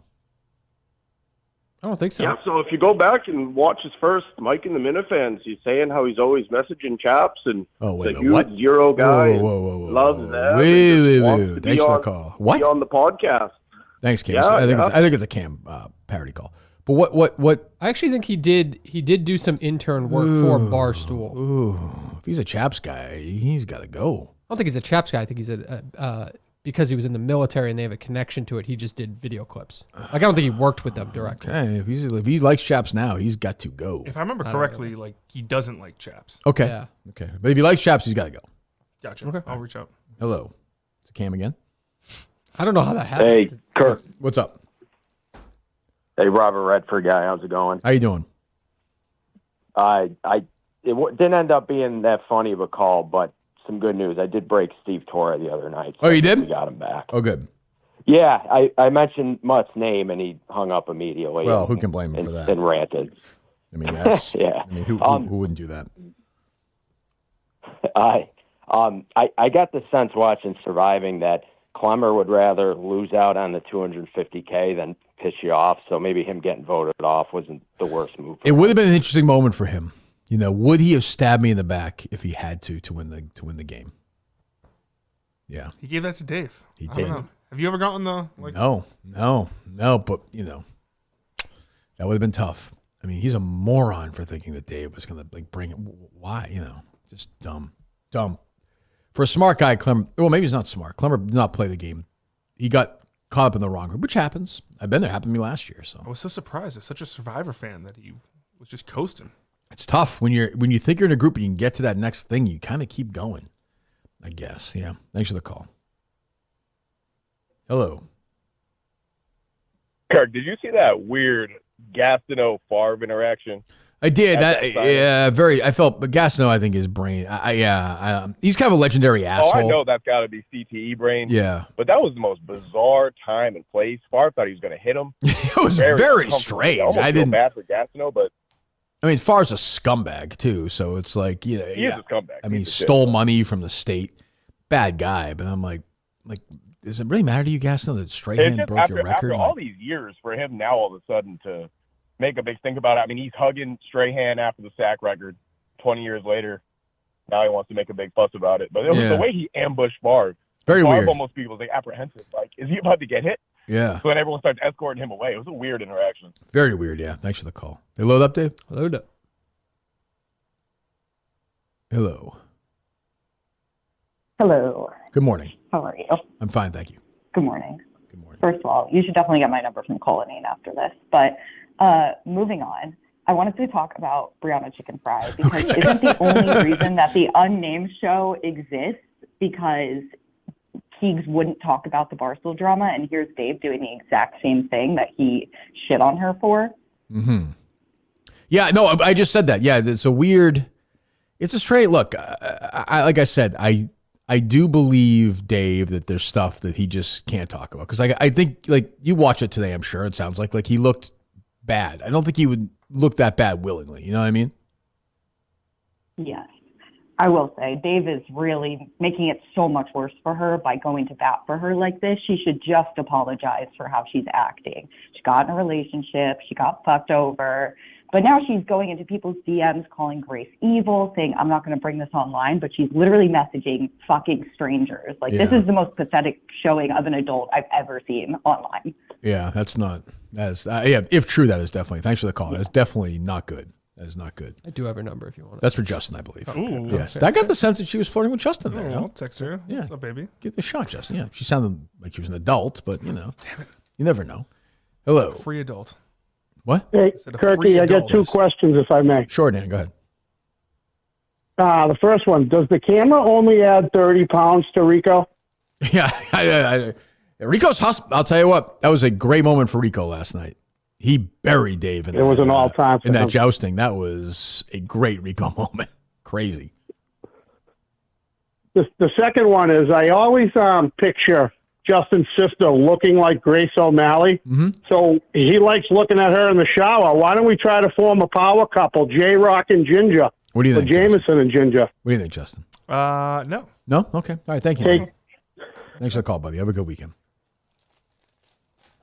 I don't think so.
Yeah, so if you go back and watch his first Mike and the Minifans, he's saying how he's always messaging chaps and the huge Euro guy loves them.
Wait. Thanks for the call. What?
Be on the podcast.
Thanks, Cam. I think it's a Cam parody call. But what?
I actually think he did do some intern work for Barstool.
Ooh, if he's a Chaps guy, he's got to go.
I don't think he's a Chaps guy. I think he's because he was in the military and they have a connection to it. He just did video clips. Like, I don't think he worked with them directly.
Okay, if he likes Chaps now, he's got to go.
If I remember correctly, like, he doesn't like chaps.
Okay.
Yeah.
Okay. But if he likes Chaps, he's got to go.
Gotcha.
Okay.
I'll reach out.
Hello. It's Cam again.
I don't know how that happened.
Hey, Kirk.
What's up?
Hey, Robert Redford guy. How's it going?
How you doing?
It didn't end up being that funny of a call, but some good news. I did break Steve Torre the other night.
Oh, you did?
We got him back.
Oh, good.
Yeah, I mentioned Mutt's name, and he hung up immediately.
Well, who can blame him for that?
And ranted.
I mean, that's
yeah.
I mean, who wouldn't do that?
I got the sense watching Surviving that Clemmer would rather lose out on the $250K than piss you off. So maybe him getting voted off wasn't the worst move.
It would have been an interesting moment for him. You know, would he have stabbed me in the back if he had to win the game? Yeah,
He gave that to Dave.
He
I
did.
don't know. Have you ever gotten the like?
No. But you know, that would have been tough. I mean, he's a moron for thinking that Dave was going to like bring it. Why? You know, just dumb. For a smart guy, Clemmer. Well, maybe he's not smart. Clemmer did not play the game. He got caught up in the wrong group, which happens. I've been there. Happened to me last year. So
I was so surprised. As such a Survivor fan that he was just coasting.
it's tough when you think you're in a group and you can get to that next thing. You kind of keep going. I guess. Yeah. Thanks for the call. Hello.
Kirk, did you see that weird Gastineau Favre interaction?
I did. Very. I felt, but Gastineau, I think his brain. He's kind of a legendary asshole.
Oh, I know that's got to be CTE brain.
Yeah.
But that was the most bizarre time and place. Favre thought he was going to hit him.
It was very strange.
I didn't feel bad for Gastineau, but
I mean, Favre's a scumbag too. So it's like,
he is a scumbag.
I mean, he stole money from the state. Bad guy, but I'm like, does it really matter to you, Gaston, that
It's
Strahan
just
broke your record?
after all these years for him now all of a sudden to make a big thing about it. I mean, he's hugging Strahan after the sack record 20 years later. Now he wants to make a big fuss about it. But it was the way he ambushed Favre.
Very
Favre
weird.
almost people was like apprehensive. Like, is he about to get hit?
Yeah.
So then everyone starts escorting him away. It was a weird interaction.
Very weird, yeah. Thanks for the call. Hey, load up, Dave?
Load up.
Hello.
Hello.
Good morning.
How are you?
I'm fine, thank you.
Good morning. Good morning. First of all, you should definitely get my number from Colleen after this. But moving on, I wanted to talk about Brianna Chicken Fry because isn't the only reason that the unnamed show exists because Keegs wouldn't talk about the Barstool drama, and here's Dave doing the exact same thing that he shit on her for?
Mm-hmm. Yeah, no, I just said that. Yeah, it's a weird... It's a straight look. Like I said, I do believe, Dave, that there's stuff that he just can't talk about. Because I think, like, you watch it today, I'm sure. It sounds like he looked bad. I don't think he would look that bad willingly. You know what I mean?
Yes. I will say, Dave is really making it so much worse for her by going to bat for her like this. She should just apologize for how she's acting. She got in a relationship. She got fucked over. But now she's going into people's DMs calling Grace evil, saying, I'm not going to bring this online. But she's literally messaging fucking strangers. Like, this is the most pathetic showing of an adult I've ever seen online.
Yeah, that's not... yeah, if true, that is definitely... Thanks for the call. That's definitely not good. That is not good.
I do have her number if you want it.
That's for Justin, I believe.
Ooh,
yes.
okay.
I got the sense that she was flirting with Justin there.
Oh,
No?
I'll text her.
Yeah.
What's up, baby?
Give it a shot, Justin. Yeah. She sounded like she was an adult, but, you know. Damn it. You never know. Hello.
Free adult.
What?
Hey,
said a
Kirky,
free
I got
adult.
two questions, if I may.
Sure, Dan. Go ahead.
The first one, does the camera only add 30 pounds to Rico?
Yeah. Rico's hospital. I'll tell you what. That was a great moment for Rico last night. He buried Dave in
It was an all-time
in that
for him.
jousting. That was a great Rico moment. Crazy.
The second one is I always picture Justin's sister looking like Grace O'Malley.
Mm-hmm.
So he likes looking at her in the shower. Why don't we try to form a power couple, J-Rock and Ginger?
What do you think?
Jameson and Ginger.
What do you think, Justin?
No.
No? Okay. All right. Thank you.
Hey.
Dan. Thanks for the call, buddy. Have a good weekend.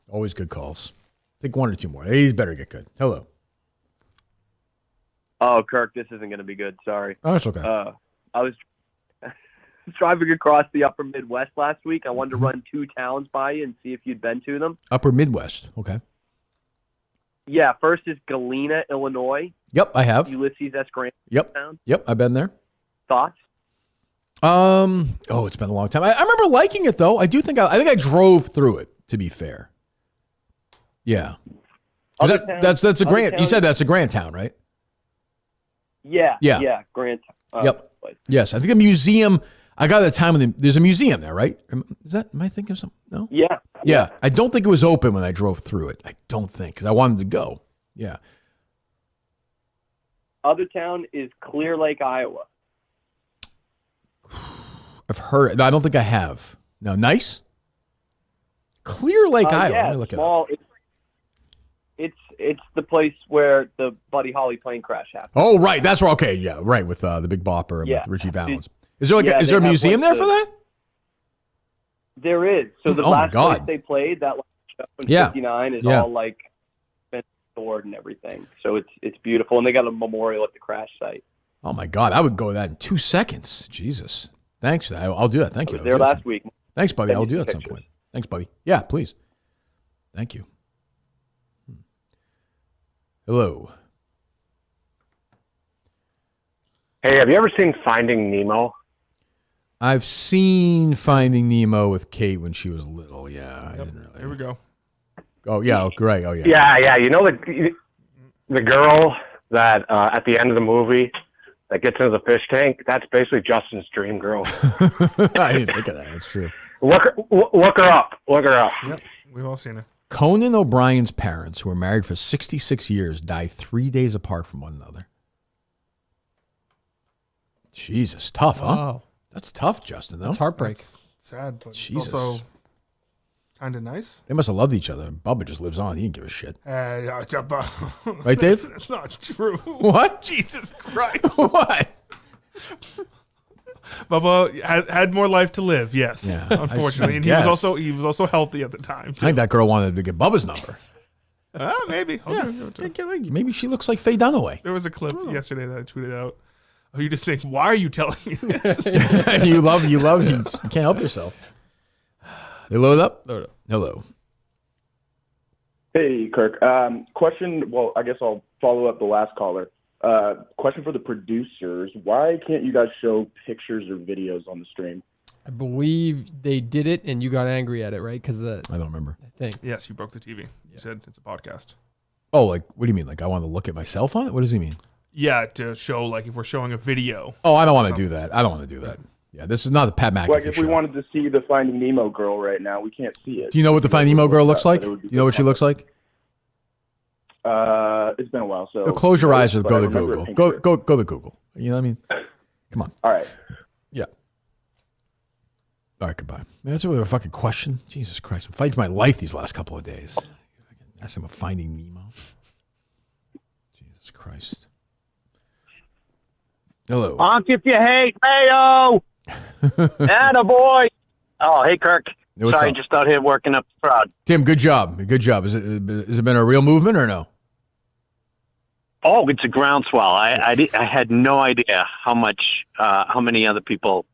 Always good calls. Take one or two more. He's better get good. Hello.
Oh, Kirk, this isn't going to be good. Sorry.
Oh, it's okay.
I was driving across the upper Midwest last week. I wanted to run two towns by you and see if you'd been to them.
Upper Midwest. Okay.
Yeah, first is Galena, Illinois.
Yep, I have.
Ulysses S. Grant
Yep.
town.
Yep, I've been there.
Thoughts?
Oh, it's been a long time. I remember liking it though. I think I drove through it, to be fair. Yeah. That's a Grant. You said that's a Grant town, right?
Yeah.
Yeah.
Yeah. Grant.
Yep. Yes, I think a museum. I got the time when there's a museum there, right? Am I thinking of something? No.
Yeah.
Yeah. I don't think it was open when I drove through it. I don't think because I wanted to go. Yeah.
Other town is Clear Lake, Iowa.
I've heard. No, I don't think I have. No, nice. Clear Lake, Iowa.
Yeah,
Let me look
small. It's the place where the Buddy Holly plane crash happened.
Oh, right. That's where. Okay, yeah, right. With the Big Bopper and
Yeah.
with Richie Valens. Is there like
Yeah,
is there a
they have,
museum
like,
there for that?
There is. So the
Oh, my
last
God.
place they played, that last show in
Yeah.
59, is
Yeah.
all like been stored and everything. So it's beautiful, and they got a memorial at the crash site.
Oh my God, I would go to that in 2 seconds. Jesus. Thanks. I'll do that. Thank
I
you.
was there last week.
Thanks, buddy.
Send
I'll
you
do
some
that at some
pictures.
point. Thanks, buddy. Yeah, please. Thank you. Hello.
Hey, have you ever seen Finding Nemo?
I've seen Finding Nemo with Kate when she was little. Yeah. I didn't really.
Here we go.
Oh yeah. Oh, great. Oh yeah.
Yeah. You know the girl that at the end of the movie that gets into the fish tank? That's basically Justin's dream girl.
I didn't think of that. That's true.
Look her up. Look her up.
Yep, we've all seen her.
Conan O'Brien's parents, who were married for 66 years, died 3 days apart from one another. Jesus, tough, huh?
Wow.
That's tough, Justin, though.
That's heartbreak.
It's sad, but
Jesus.
it's also kind of nice.
They must have loved each other. Bubba just lives on. He didn't give a shit.
Right,
Dave?
That's not true.
What?
Jesus Christ.
What?
Bubba had more life to live. Yes,
Yeah,
unfortunately, and
guess.
he was also healthy at the time.
I think that girl wanted to get Bubba's number.
Maybe.
Maybe she looks like Faye Dunaway.
There was a clip yesterday that I tweeted out. Are you just saying, why are you telling me this?
you can't help yourself. They load up?
Load up.
Hello.
Hey, Kirk. Question. Well, I guess I'll follow up the last caller. Question for the producers. Why can't you guys show pictures or videos on the stream?
I believe they did it, and you got angry at it, right? Because
I don't remember.
I think.
Yes, you broke the TV. You said it's a podcast.
Oh, like, what do you mean? Like, I want to look at myself on it? What does he mean?
Yeah, to show, like, if we're showing a video.
Oh, I don't want to do that. I don't want to do that. Yeah, this is not the Pat McAfee
Like, if
show.
we wanted to see the Finding Nemo girl right now, we can't see it.
Do you know what the Finding Nemo girl looks like? Do you know what she looks like?
It's been a while, so
Close your eyes or
but
go
I
to
remember
Google.
a pink
Go
shirt.
go to Google. You know what I mean? Come on.
All right.
Yeah. All right, goodbye. Man, that's a fucking question. Jesus Christ. I'm fighting for my life these last couple of days. Ask him about Finding Nemo. Jesus Christ. Hello.
Honk if you hate Mayo. Attaboy. Oh, hey, Kirk.
Hey, what's
Sorry,
up?
just out here working up the crowd.
Tim, good job. Good job. Has it been a real movement or no?
Oh, it's a groundswell. I had no idea how many other people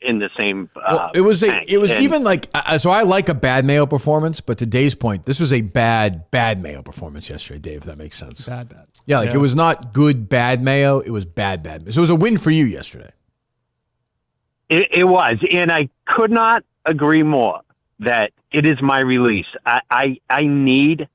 in the same.
Well, it was even like so. I like a bad Mayo performance, but to Dave's point, this was a bad Mayo performance yesterday, Dave. If that makes sense.
Bad.
Yeah, like it was not good bad Mayo. It was bad. So it was a win for you yesterday.
It was, and I could not agree more that it is my release. I need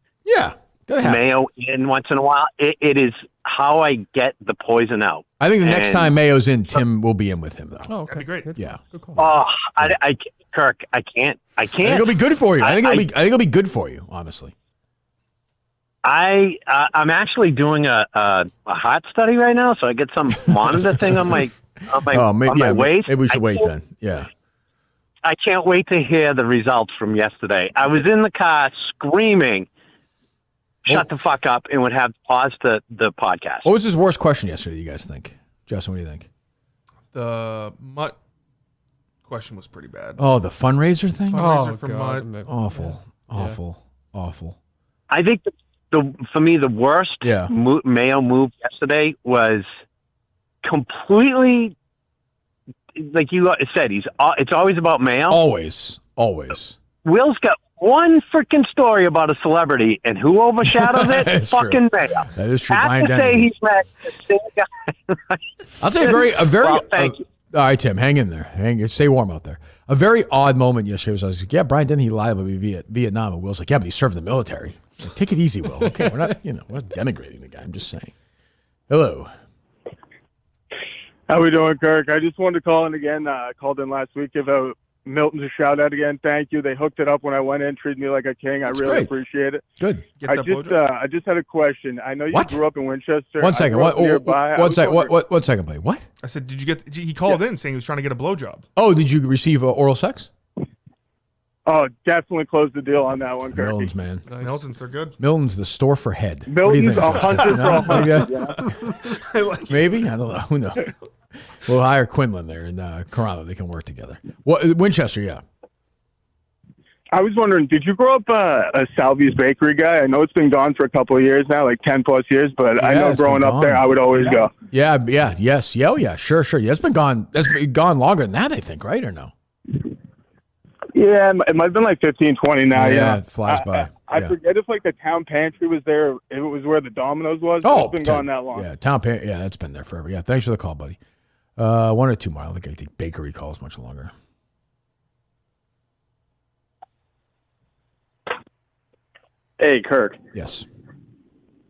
Mayo in once in a while. It is how I get the poison out.
I think the next
And-
time Mayo's in, Tim will be in with him though.
Oh, okay.
That'd be great.
Yeah.
Oh, Kirk, I can't.
I think it'll be good for you. I think it'll be good for you, honestly.
I'm actually doing a heart study right now, so I get some monitor thing on my on my waist.
Maybe we should
I
wait
can't-
then. Yeah.
I can't wait to hear the results from yesterday. I was in the car screaming, "Shut the fuck up!" and would have paused the podcast.
What was his worst question yesterday? You guys think, Justin? What do you think?
The mutt question was pretty bad.
Oh, the fundraiser thing.
Fundraiser for mutt.
Awful.
I think for me the worst Mayo move yesterday was completely, like you said, it's always about Mayo.
Always.
Will's got one freaking story about a celebrity, and who overshadows it?
It's
Fucking
true.
Mayo.
That is true.
I
Brian
have to say
Dennehy.
he's met the same guy.
I'll tell you a very.
Well, thank you.
All right, Tim, hang in there. Stay warm out there. A very odd moment yesterday was I was like, yeah, Brian Dennehy lied about Vietnam, and Will's like, yeah, but he served in the military. Like, take it easy, Will. Okay, we're not denigrating the guy. I'm just saying. Hello.
How we doing, Kirk? I just wanted to call in again. I called in last week, give out Milton's a shout out again. Thank you. They hooked it up when I went in, treated me like a king.
That's
I really
great.
appreciate it.
Good.
I just had a question. I know you
What?
grew up in Winchester.
One second.
I grew up nearby.
One second, buddy. What?
I said, did you get? He called in saying he was trying to get a blowjob.
Oh, did you receive oral sex?
Oh, definitely closed the deal on that one, Kirk.
Milton's, man.
Milton's, they're good.
Milton's the store for head. What do you
Milton's
think,
a
Justin?
hunter for a
No?
hunter.
Maybe? I don't know. Who knows? We'll hire Quinlan there in Corona. They can work together. Winchester, yeah.
I was wondering, did you grow up a Salvi's Bakery guy? I know it's been gone for a couple of years now, like 10 plus years, but I know
it's been
growing up there,
gone.
I would always go.
Yeah, yes. Yeah, oh, yeah, sure. Yeah, it's been gone. That's been gone longer than that, I think, right? Or no?
Yeah, it might have been like 15, 20 now.
Yeah, it flies by.
I
Yeah.
forget if like the town pantry was there. If it was where the Domino's was.
Oh,
it's been gone that long.
Yeah, yeah, that's been there forever. Yeah, thanks for the call, buddy. One or two more. I don't think I think bakery calls much longer.
Hey, Kirk.
Yes.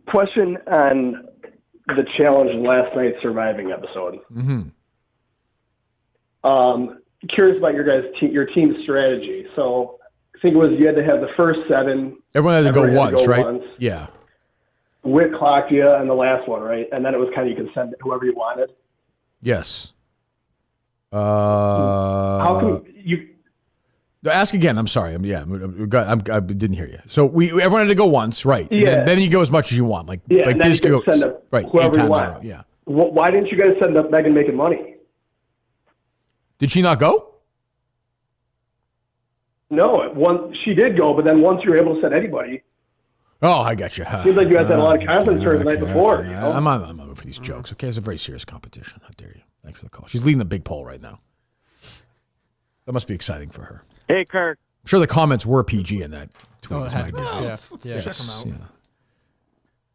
Question on the challenge last night's surviving episode.
Mm-hmm.
Curious about your team's strategy. So I think it was you had to have the first 7.
Everyone had to go once, right?
once.
Yeah.
Whit clocked you on the last one, right? And then it was kind of you can send whoever you wanted.
Yes.
How come you?
Ask again. I'm sorry. I didn't hear you. So everyone had to go once, right? And
Yeah.
then you go as much as you want. Like
and then
this
you can
goes
send up
right 8
whoever you
times in a
want.
row. Yeah.
Why didn't you guys send up Megan making money?
Did she not go?
No, she did go, but then once you were able to send anybody,
Oh, I got you.
seems like you guys had a lot of confidence her the night before.
Okay.
You know?
I'm on for these jokes. Okay, it's a very serious competition. How dare you? Thanks for the call. She's leading the big poll right now. That must be exciting for her.
Hey, Kirk.
I'm sure the comments were PG in that tweet.
Oh,
This
it had
might
to
be.
be. Yeah.
Let's
Yeah.
check them out.
Yeah.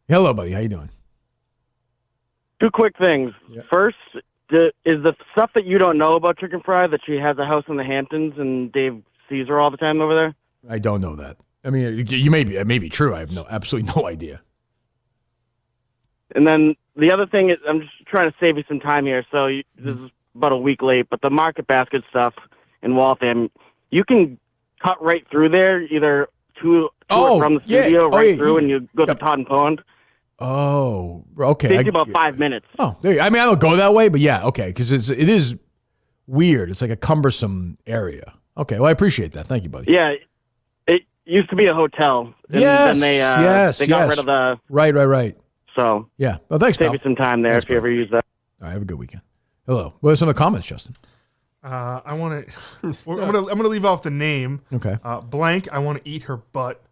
Hello, buddy. How you doing?
Two quick things. First, is the stuff that you don't know about Chicken Fry that she has a house in the Hamptons and Dave sees her all the time over there?
I don't know that. I mean, you may be. It may be true. I have absolutely no idea.
And then the other thing is, I'm just trying to save you some time here. So this is about a week late, but the Market Basket stuff in Waltham, you can cut right through there, either to it from the studio through, and you go to Todd and Pond.
Oh, okay.
Takes you about 5 minutes.
Oh, there you, I mean, I don't go that way, but yeah, okay, because it is weird. It's like a cumbersome area. Okay, well, I appreciate that. Thank you, buddy.
Yeah, it used to be a hotel. And
Yes,
then they got
yes.
rid of the.
Right.
So
yeah. Well, thanks,
save
pal.
you some time there
Thanks,
if you ever use that.
All right, have a good weekend. Hello. What are some of the comments, Justin?
I want to. I'm gonna leave off the name.
Okay.
Blank. I want to eat her butt.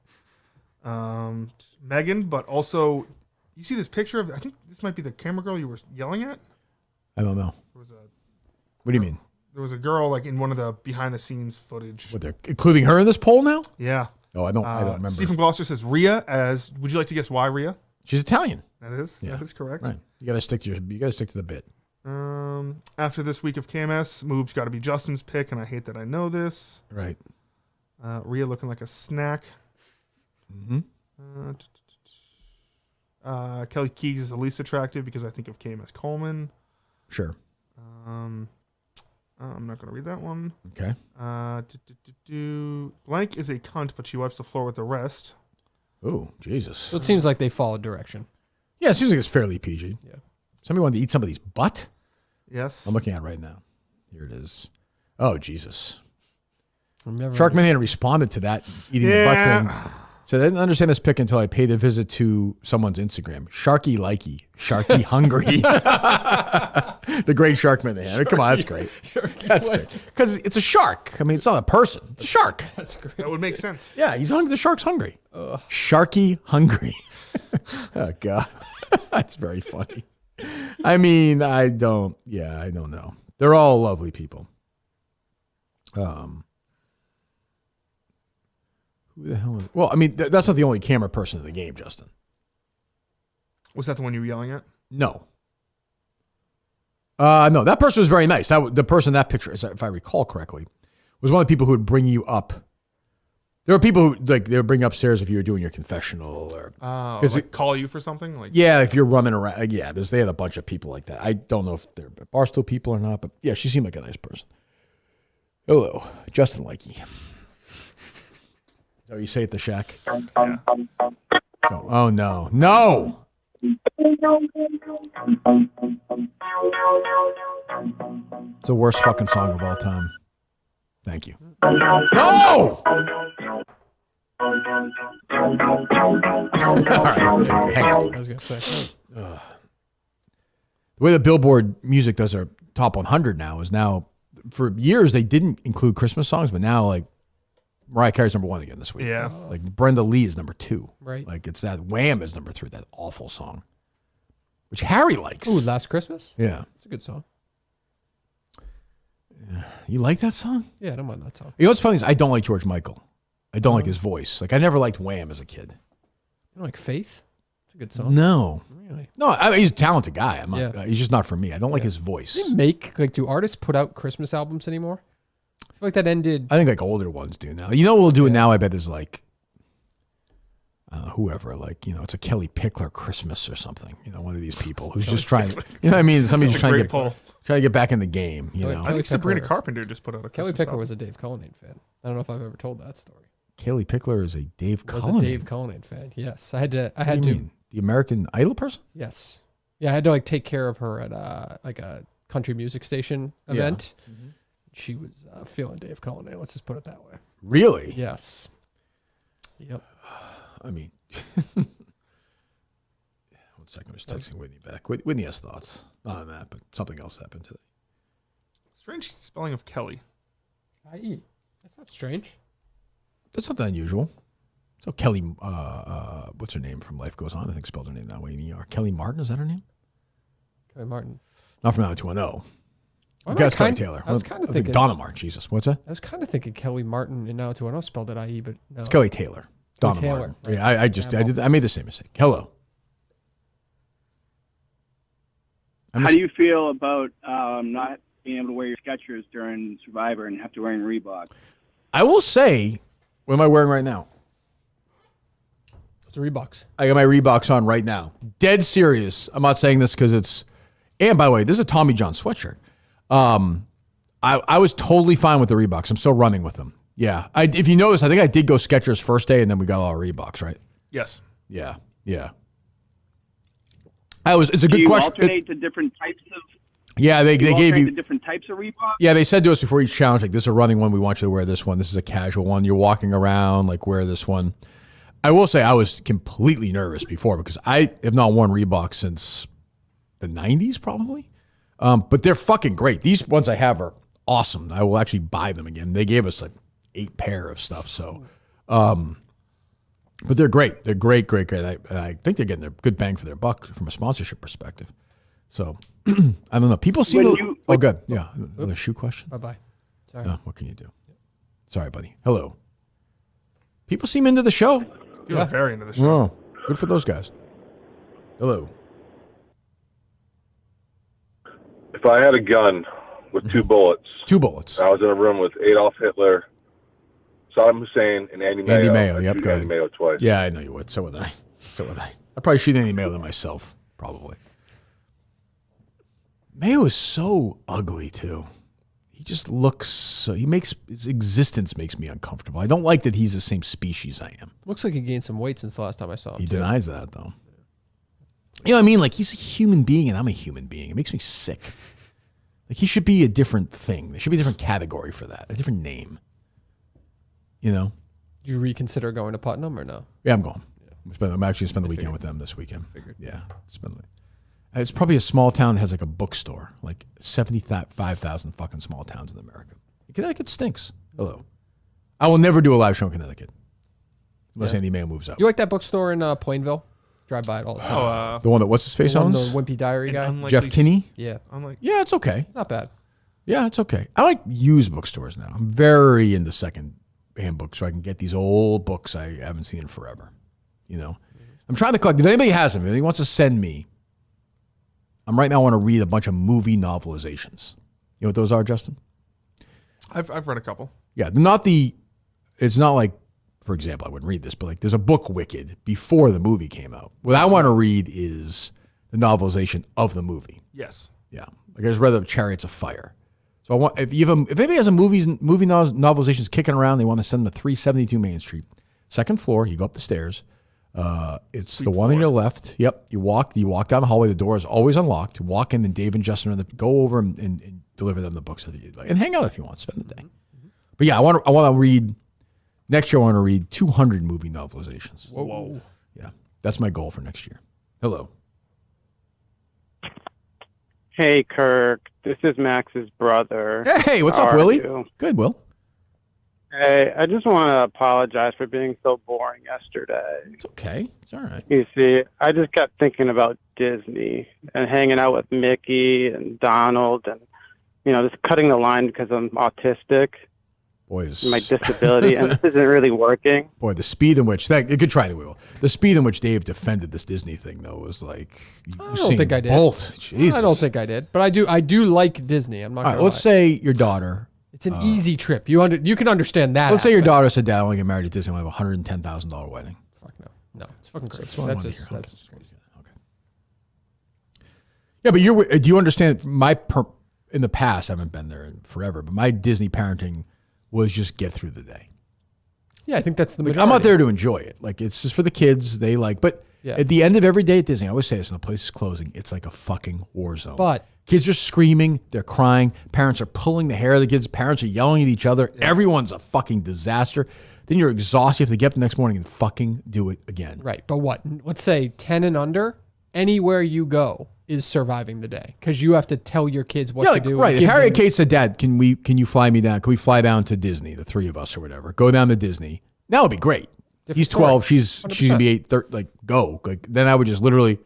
Megan, but also, you see this picture of? I think this might be the camera girl you were yelling at.
I don't know.
What
do you mean?
There was a girl like in one of the behind the scenes footage.
What, they're including her in this poll now?
Yeah.
Oh, I don't remember.
Stephen Gloucester says Rhea as. Would you like to guess why Rhea?
She's Italian.
That is.
Yeah.
That is correct.
Right. You gotta stick to the bit.
After this week of KMS, Moob's got to be Justin's pick, and I hate that I know this.
Right.
Rhea looking like a snack.
Mm-hmm.
Kelly Keegs is the least attractive because I think of KMS Coleman.
Sure.
I'm not going to read that one.
Okay.
Blank is a cunt, but she wipes the floor with the rest.
Oh, Jesus.
So it seems like they followed direction.
Yeah, it seems like it's fairly PG.
Yeah.
Somebody wanted to eat somebody's butt?
Yes.
I'm looking at it right now. Here it is. Oh, Jesus.
Never
Sharkman responded to that eating the butt thing. So I didn't understand this pick until I paid a visit to someone's Instagram. Sharky likey. Sharky hungry. The great Sharkman they have. Come on, that's great. That's great. Because it's a shark. I mean, it's not a person. It's a shark.
That's great.
That would make sense.
Yeah, he's hungry. The shark's hungry. Sharky hungry. Oh, God. That's very funny. I mean, I don't know. They're all lovely people. Who the hell is... Well, I mean, that's not the only camera person in the game, Justin.
Was that the one you were yelling at?
No. No, that person was very nice. The person in that picture, if I recall correctly, was one of the people who would bring you up. There were people who, like, they would bring you upstairs if you were doing your confessional or...
like call you for something? Like
Yeah, if you're running around. Yeah, they had a bunch of people like that. I don't know if they're Barstool people or not, but yeah, she seemed like a nice person. Hello, Justin Likey. Oh, you say at the shack? Yeah. Oh, no. No! It's the worst fucking song of all time. Thank you. No! All right, hang on.
I was going to say.
The way the Billboard music does their top 100 now is now, for years they didn't include Christmas songs, but now like Mariah Carey's number 1 again this week.
Yeah.
Like Brenda Lee is number 2.
Right.
Like it's that Wham is number 3, that awful song, which Harry likes.
Ooh, Last Christmas?
Yeah.
It's a good song.
You like that song?
Yeah, I don't mind that song.
You know what's funny is I don't like George Michael. I don't like his voice. Like I never liked Wham as a kid.
You don't like Faith? It's a good song.
No.
Really?
No, I mean, he's a talented guy. I'm not,
Yeah.
he's just not for me. I don't like his voice.
Do artists put out Christmas albums anymore? I feel like that ended.
I think like older ones do now. You know what we'll do it now? I bet is like whoever, like, you know, it's a Kelly Pickler Christmas or something. You know, one of these people who's just trying. You know what I mean? Somebody's just trying to get back in the game. You know,
I think Sabrina Carpenter just put out a
Kelly
Christmas
Pickler
album.
was a Dave Cullinane fan. I don't know if I've ever told that story.
Kelly Pickler is a Dave
Was
Cullinane.
a Dave Cullinane fan. Yes, I had to.
What do you mean? The American Idol person?
Yes. Yeah, I had to like take care of her at like a country music station event.
Mm-hmm.
She was feeling Dave Cullinane. Let's just put it that way.
Really?
Yes. Yep.
I mean, 1 second. I was texting Whitney back. Whitney has thoughts. Not on that, but something else happened today.
Strange spelling of Kelly.
IE. That's not strange.
That's not that unusual. So Kelly, what's her name from Life Goes On? I think spelled her name that way in ER. Kelly Martin, is that her name?
Kelly Martin.
Not from 90210.
Well,
That's Kelly Taylor.
I was kind of
think
thinking
Donna Martin. Jesus, what's that?
I was kind of thinking Kelly Martin and now to I spelled it IE, but no.
It's Kelly Taylor. Donna
Taylor.
Martin.
Right.
Yeah, I made the same mistake. Hello.
How do you feel about not being able to wear your Skechers during Survivor and have to wear Reebok?
I will say, what am I wearing right now?
It's Reeboks.
I got my Reeboks on right now. Dead serious. I'm not saying this because it's. And by the way, this is a Tommy John sweatshirt. I was totally fine with the Reeboks. I'm still running with them. Yeah. If you notice, I think I did go Skechers first day, and then we got all our Reeboks, right?
Yes.
Yeah. Yeah. It's a
Do
good
you
question.
alternate to different types of?
Yeah, they gave
alternate
you
to different types of Reebok.
Yeah, they said to us before each challenge, like, this is a running one. We want you to wear this one. This is a casual one. You're walking around, like, wear this one. I will say I was completely nervous before because I have not worn Reebok since the 90s, probably. But they're fucking great. These ones I have are awesome. I will actually buy them again. They gave us like 8 pair of stuff. So, but they're great. They're great. I think they're getting a good bang for their buck from a sponsorship perspective. So, I don't know. People seem oh, good. Yeah. Another shoe question?
Bye-bye. Sorry.
No, what can you do? Sorry, buddy. Hello. People seem into the show.
People are very into the show.
Oh, good for those guys. Hello.
If I had a gun with 2 bullets.
2 bullets.
I was in a room with Adolf Hitler, Saddam Hussein, and Andy Mayo.
Andy Mayo,
I'd
yep,
shoot
go
Andy
ahead.
Mayo twice.
Yeah, I know you would. So would I. I'd probably shoot Andy Mayo than myself, probably. Mayo is so ugly, too. He just looks so... His existence makes me uncomfortable. I don't like that he's the same species I am.
Looks like he gained some weight since the last time I saw him.
He
too.
denies that, though. You know what I mean? Like, he's a human being, and I'm a human being. It makes me sick. Like, he should be a different thing. There should be a different category for that, a different name. You know?
Did you reconsider going to Putnam or no?
Yeah, I'm going. Yeah. I'm actually going to spend the weekend with them this weekend. Yeah. It's probably a small town that has like a bookstore. Like 75,000 fucking small towns in America. Connecticut stinks. Hello. I will never do a live show in Connecticut. Unless Andy Mayo moves out.
You like that bookstore in Plainville? Drive by it all the time.
The one that what's-his-face owns?
The Wimpy Diary guy?
Jeff Kinney?
Yeah.
Yeah, it's okay.
It's not bad.
Yeah, it's okay. I like used bookstores now. I'm very into second-hand books so I can get these old books I haven't seen in forever. You know? I'm trying to collect. If anybody has them, if anybody wants to send me, right now I want to read a bunch of movie novelizations. You know what those are, Justin?
I've read a couple.
Yeah, it's not like, for example, I wouldn't read this, but like there's a book, Wicked, before the movie came out. What I want to read is the novelization of the movie.
Yes.
Yeah. Like I just read the Chariots of Fire. So I want if anybody has a movie novelizations kicking around, they want to send them to 372 Main Street, 2nd floor. You go up the stairs. It's Sweet the one on your left. Yep. You walk down the hallway. The door is always unlocked. You walk in, and Dave and Justin go over and deliver them the books that you like, and hang out if you want. Spend the day. But yeah, I want to read. Next year, I want to read 200 movie novelizations.
Whoa.
Yeah, that's my goal for next year. Hello.
Hey, Kirk. This is Max's brother.
Hey, what's up,
How are
Willie?
you?
Good, Will.
Hey, I just want to apologize for being so boring yesterday.
It's okay. It's all right.
You see, I just kept thinking about Disney and hanging out with Mickey and Donald and, just cutting the line because I'm autistic.
Boys.
My disability, and this isn't really working.
Boy, the speed in which good try, Will. The speed in which Dave defended this Disney thing, though, was like
I don't think I did.
Bolt. Jesus.
I don't think I did, but I do like Disney. I'm not.
All right, let's say your daughter.
It's an easy trip. You can understand that.
Let's say your daughter said, "Dad, I want to get married at Disney. I have a $110,000 wedding."
Fuck no, it's fucking crazy.
That's what I wanted to hear.
That's just crazy.
Yeah, but do you understand? In the past, I haven't been there in forever, but my Disney parenting was just get through the day.
Yeah, I think that's the majority.
I'm not there to enjoy it. Like, it's just for the kids. They but at the end of every day at Disney, I always say this, when the place is closing, it's like a fucking war zone.
But
kids are screaming, they're crying, parents are pulling the hair of the kids, parents are yelling at each other. Yeah. Everyone's a fucking disaster. Then you're exhausted. You have to get up the next morning and fucking do it again.
Right. But what? Let's say 10 and under, anywhere you go, is surviving the day because you have to tell your kids what to do.
Right. If Harry and Kate said, Dad, can you fly me down? Can we fly down to Disney, the three of us or whatever? Go down to Disney. That would be great.
Different
He's 12. She's going to be 8. Go. Then I would just literally,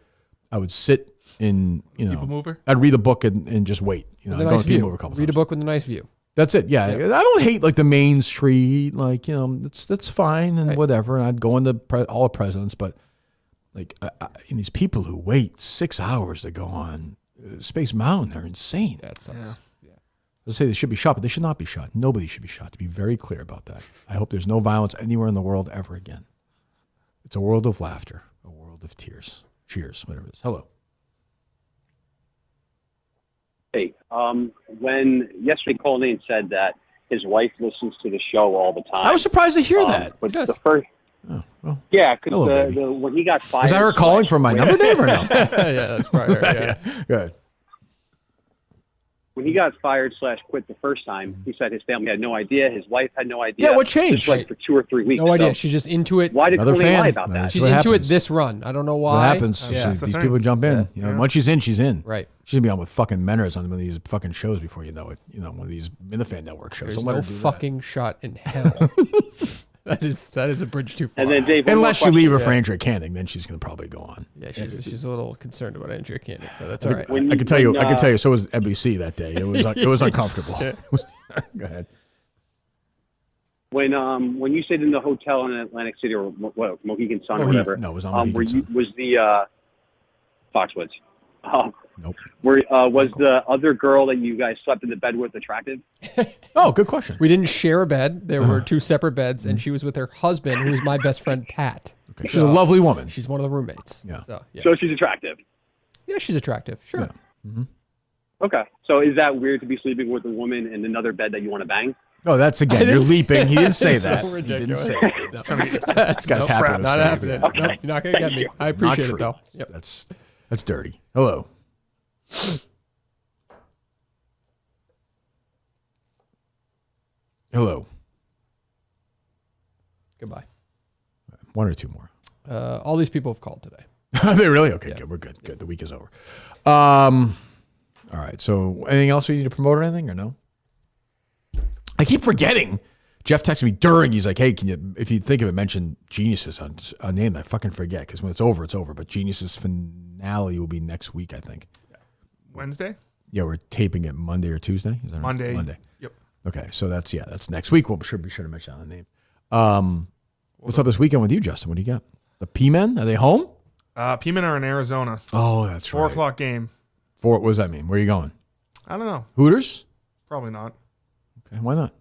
I would sit in,
People mover?
I'd read a book and just wait.
With a nice view. Read a book with a nice view.
That's it. Yeah. I don't hate like the main street. Like, that's fine and whatever. And I'd go into all the presidents, but like these people who wait 6 hours to go on Space Mountain are insane.
That sucks.
Yeah. Let's say they should be shot, but they should not be shot. Nobody should be shot. To be very clear about that. I hope there's no violence anywhere in the world ever again. It's a world of laughter, a world of tears. Cheers, whatever it is. Hello.
Hey, when yesterday Colleen said that his wife listens to the show all the time.
I was surprised to hear that.
But the first,
hello,
because when he got fired,
was that her calling from my number, Dave, or no?
Yeah, that's probably right. Yeah.
Go ahead.
When he got fired / quit the first time, he said his family had no idea, his wife had no idea.
Yeah, what changed?
Just like for 2 or 3 weeks.
No idea.
So
She's just into it.
why did Colleen lie about that?
She's into it this run. I don't know why.
What happens? These people jump in. Once she's in, she's in.
Right.
She's gonna be on with fucking Menners on one of these fucking shows before you know it. One of these Minifan Network shows.
There's
Don't let
no
her do that.
fucking shot in hell. That is a bridge too far.
And then Dave,
unless you leave her for Andrea Canning, then she's gonna probably go on.
Yeah, she's a little concerned about Andrea Canning, but that's
I
all
think-
right.
I can tell you. I can tell you. So was NBC that day. It was uncomfortable.
Yeah.
Go ahead.
When you stayed in the hotel in Atlantic City or Mohegan Sun or whatever,
no, it was on
were
Mohegan
you, was the Foxwoods?
Nope.
Was the other girl that you guys slept in the bed with attractive?
Oh, good question.
We didn't share a bed. There were 2 separate beds, and she was with her husband, who was my best friend, Pat.
Okay. She's a lovely woman.
She's one of the roommates.
Yeah.
So she's attractive.
Yeah, she's attractive. Sure.
Okay. So is that weird to be sleeping with a woman in another bed that you want to bang?
Oh, that's again. You're leaping. He didn't say
So
that. He didn't
ridiculous.
say that. This guy's
No
happy.
crap,
to
not
say
happening.
it.
No, you're not gonna get me. I appreciate
Not
it though.
true.
Yep.
That's dirty. Hello. Hello.
Goodbye.
1 or 2 more.
All these people have called today.
Are they really? Okay, good. We're good. Good. The week is over. All right. So anything else we need to promote or anything or no? I keep forgetting. Jeff texted me during. He's like, hey, can you, if you think of it, mention Geniuses on a name. I fucking forget because when it's over, it's over. But Geniuses finale will be next week, I think.
Wednesday?
Yeah, we're taping it Monday or Tuesday. Is that right?
Monday.
Monday.
Yep.
Okay, so that's next week. We'll be sure to mention the name. What's up this weekend with you, Justin? What do you got? The P-Men? Are they home?
P-Men are in Arizona.
Oh, that's
4
right.
4:00 game.
What does that mean? Where are you going?
I don't know.
Hooters?
Probably not.
Okay, why not?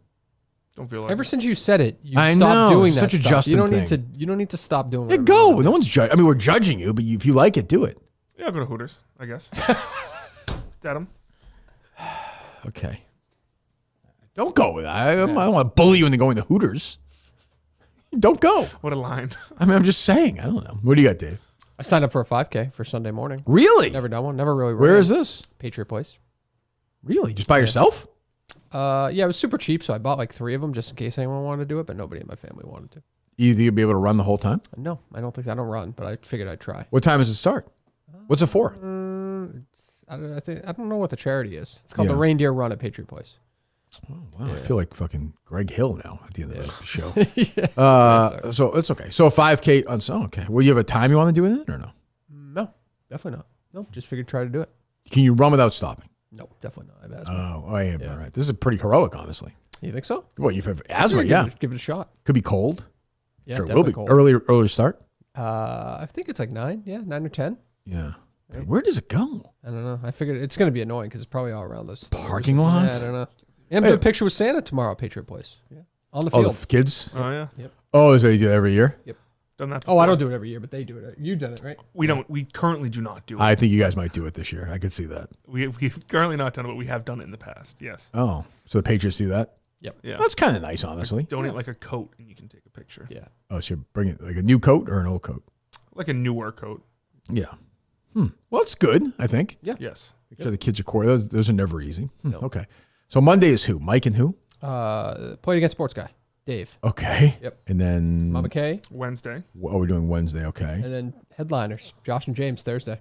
Don't feel like
Ever
it.
since you said it, you
I
stopped
know,
doing
such
that
a
stuff.
Justin
you don't
thing.
need to. You don't need to stop doing.
Yeah,
whatever
go.
you wanna
No one's judging. I mean, we're judging you, but if you like it, do it.
Yeah, I'll go to Hooters, I guess. Dedham.
Okay. Don't go. I don't want to bully you into going to Hooters. Don't go.
What a line.
I mean, I'm just saying. I don't know. What do you got, Dave?
I signed up for a 5K for Sunday morning.
Really?
Never done one. Never really.
Where
ran.
is this?
Patriot Place.
Really? Just by yourself?
Yeah, it was super cheap, so I bought like 3 of them just in case anyone wanted to do it, but nobody in my family wanted to.
You think you'll be able to run the whole time?
No, I don't think so. I don't run, but I figured I'd try.
What time does it start? What's it for?
I don't know what the charity is. It's called the Reindeer Run at Patriot Place.
Oh, wow. I feel like fucking Greg Hill now at the end of the show.
Yeah.
So it's okay. So 5K on so okay. Well, you have a time you want to do with it or no?
No, definitely not. No, just figured try to do it.
Can you run without stopping?
No, definitely not. I have asthma.
Oh, I am. All right. This is pretty heroic, honestly.
You think so?
Well, you have asthma, yeah.
Give it a shot.
Could be cold.
Yeah,
sure, it will be.
definitely cold.
Earlier start?
I think it's like 9. Yeah, 9 or 10.
Yeah. Okay, where does it go?
I don't know. I figured it's going to be annoying because it's probably all around those
parking lots.
Yeah, I don't know. Yeah, I'm doing a picture with Santa tomorrow at Patriot Place. Yeah, on the
Oh,
field.
the kids?
Oh, yeah.
Yep.
Oh, is that you do it every year?
Yep.
Done that
Oh, I
before.
don't do it every year, but they do it. You've done it, right?
We don't. We currently do not do it.
I think you guys might do it this year. I could see that.
We've currently not done it, but we have done it in the past. Yes.
Oh, so the Patriots do that?
Yep.
Yeah.
That's kind of nice, honestly.
Donate like a coat, and you can take a picture.
Yeah.
Oh, so you're bringing like a new coat or an old coat?
Like a newer coat.
Yeah. Well, it's good, I think.
Yeah.
Yes.
Make sure the kids are core. Those are never easy. Okay. So Monday is who? Mike and who?
Played against sports guy, Dave.
Okay.
Yep.
And then
Mama K.
Wednesday.
Oh, we're doing Wednesday. Okay.
And then headliners, Josh and James Thursday.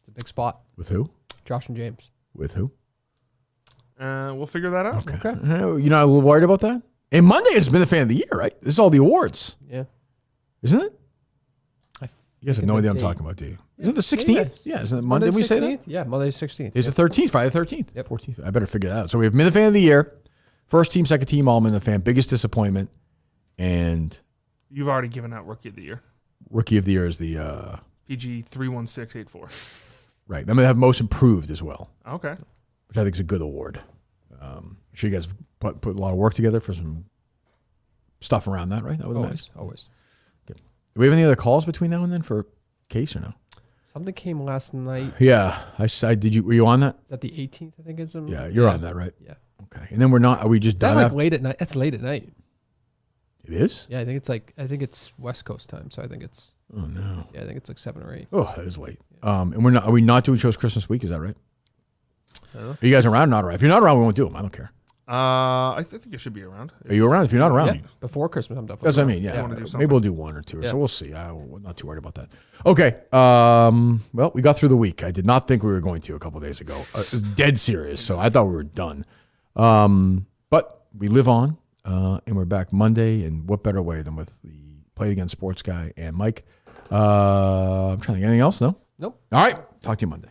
It's a big spot.
With who?
Josh and James.
With who?
We'll figure that out.
Okay.
You're not a little worried about that? And Monday has been the fan of the year, right? This is all the awards.
Yeah.
Isn't it? You guys have
forget
no
the
idea what I'm
date.
talking about, do you? Isn't it the 16th? Yeah, isn't it Monday? Did we say that?
Yeah, Monday 16th.
It's the 13th, Friday the 13th. Yep. 14th. I better figure that out. So we have Minute Fan of the Year, first team, second team, all Minute Fan, biggest disappointment, and
You've already given out Rookie of the Year.
Rookie of the Year is the
PG 31684.
right. I'm gonna have Most Improved as well.
Okay.
Which I think is a good award. I'm sure you guys put a lot of work together for some stuff around that, right? I would imagine.
Always.
Good. Do we have any other calls between now and then for Case or no?
Something came last night.
Yeah, I did. Were you on that?
Is that the 18th? I think it's.
Yeah, you're on that, right?
Yeah.
Okay, and then we're not. Are we just
Is that
done?
like
after-
late at night? That's late at night.
It is.
Yeah, I think it's West Coast time, so I think it's.
Oh no.
Yeah, I think it's like 7 or 8.
Oh, that is late. And we're not. Are we not doing shows Christmas week? Is that right?
I don't know.
Are you guys around? Or not around? If you're not around, we won't do them. I don't care.
I think it should be around.
Are you around? If you're not around,
Yeah, before Christmas, I'm definitely.
that's what I
around.
mean. Yeah,
wanna do
maybe
something.
we'll do one or two.
Yeah.
So we'll see. I'm not too worried about that. Okay. Well, we got through the week. I did not think we were going to a couple days ago. Dead serious. So I thought we were done. But we live on, and we're back Monday. And what better way than with the Play It Again Sports Guy and Mike? I'm trying to think. Anything else? No.
Nope.
All right. Talk to you Monday.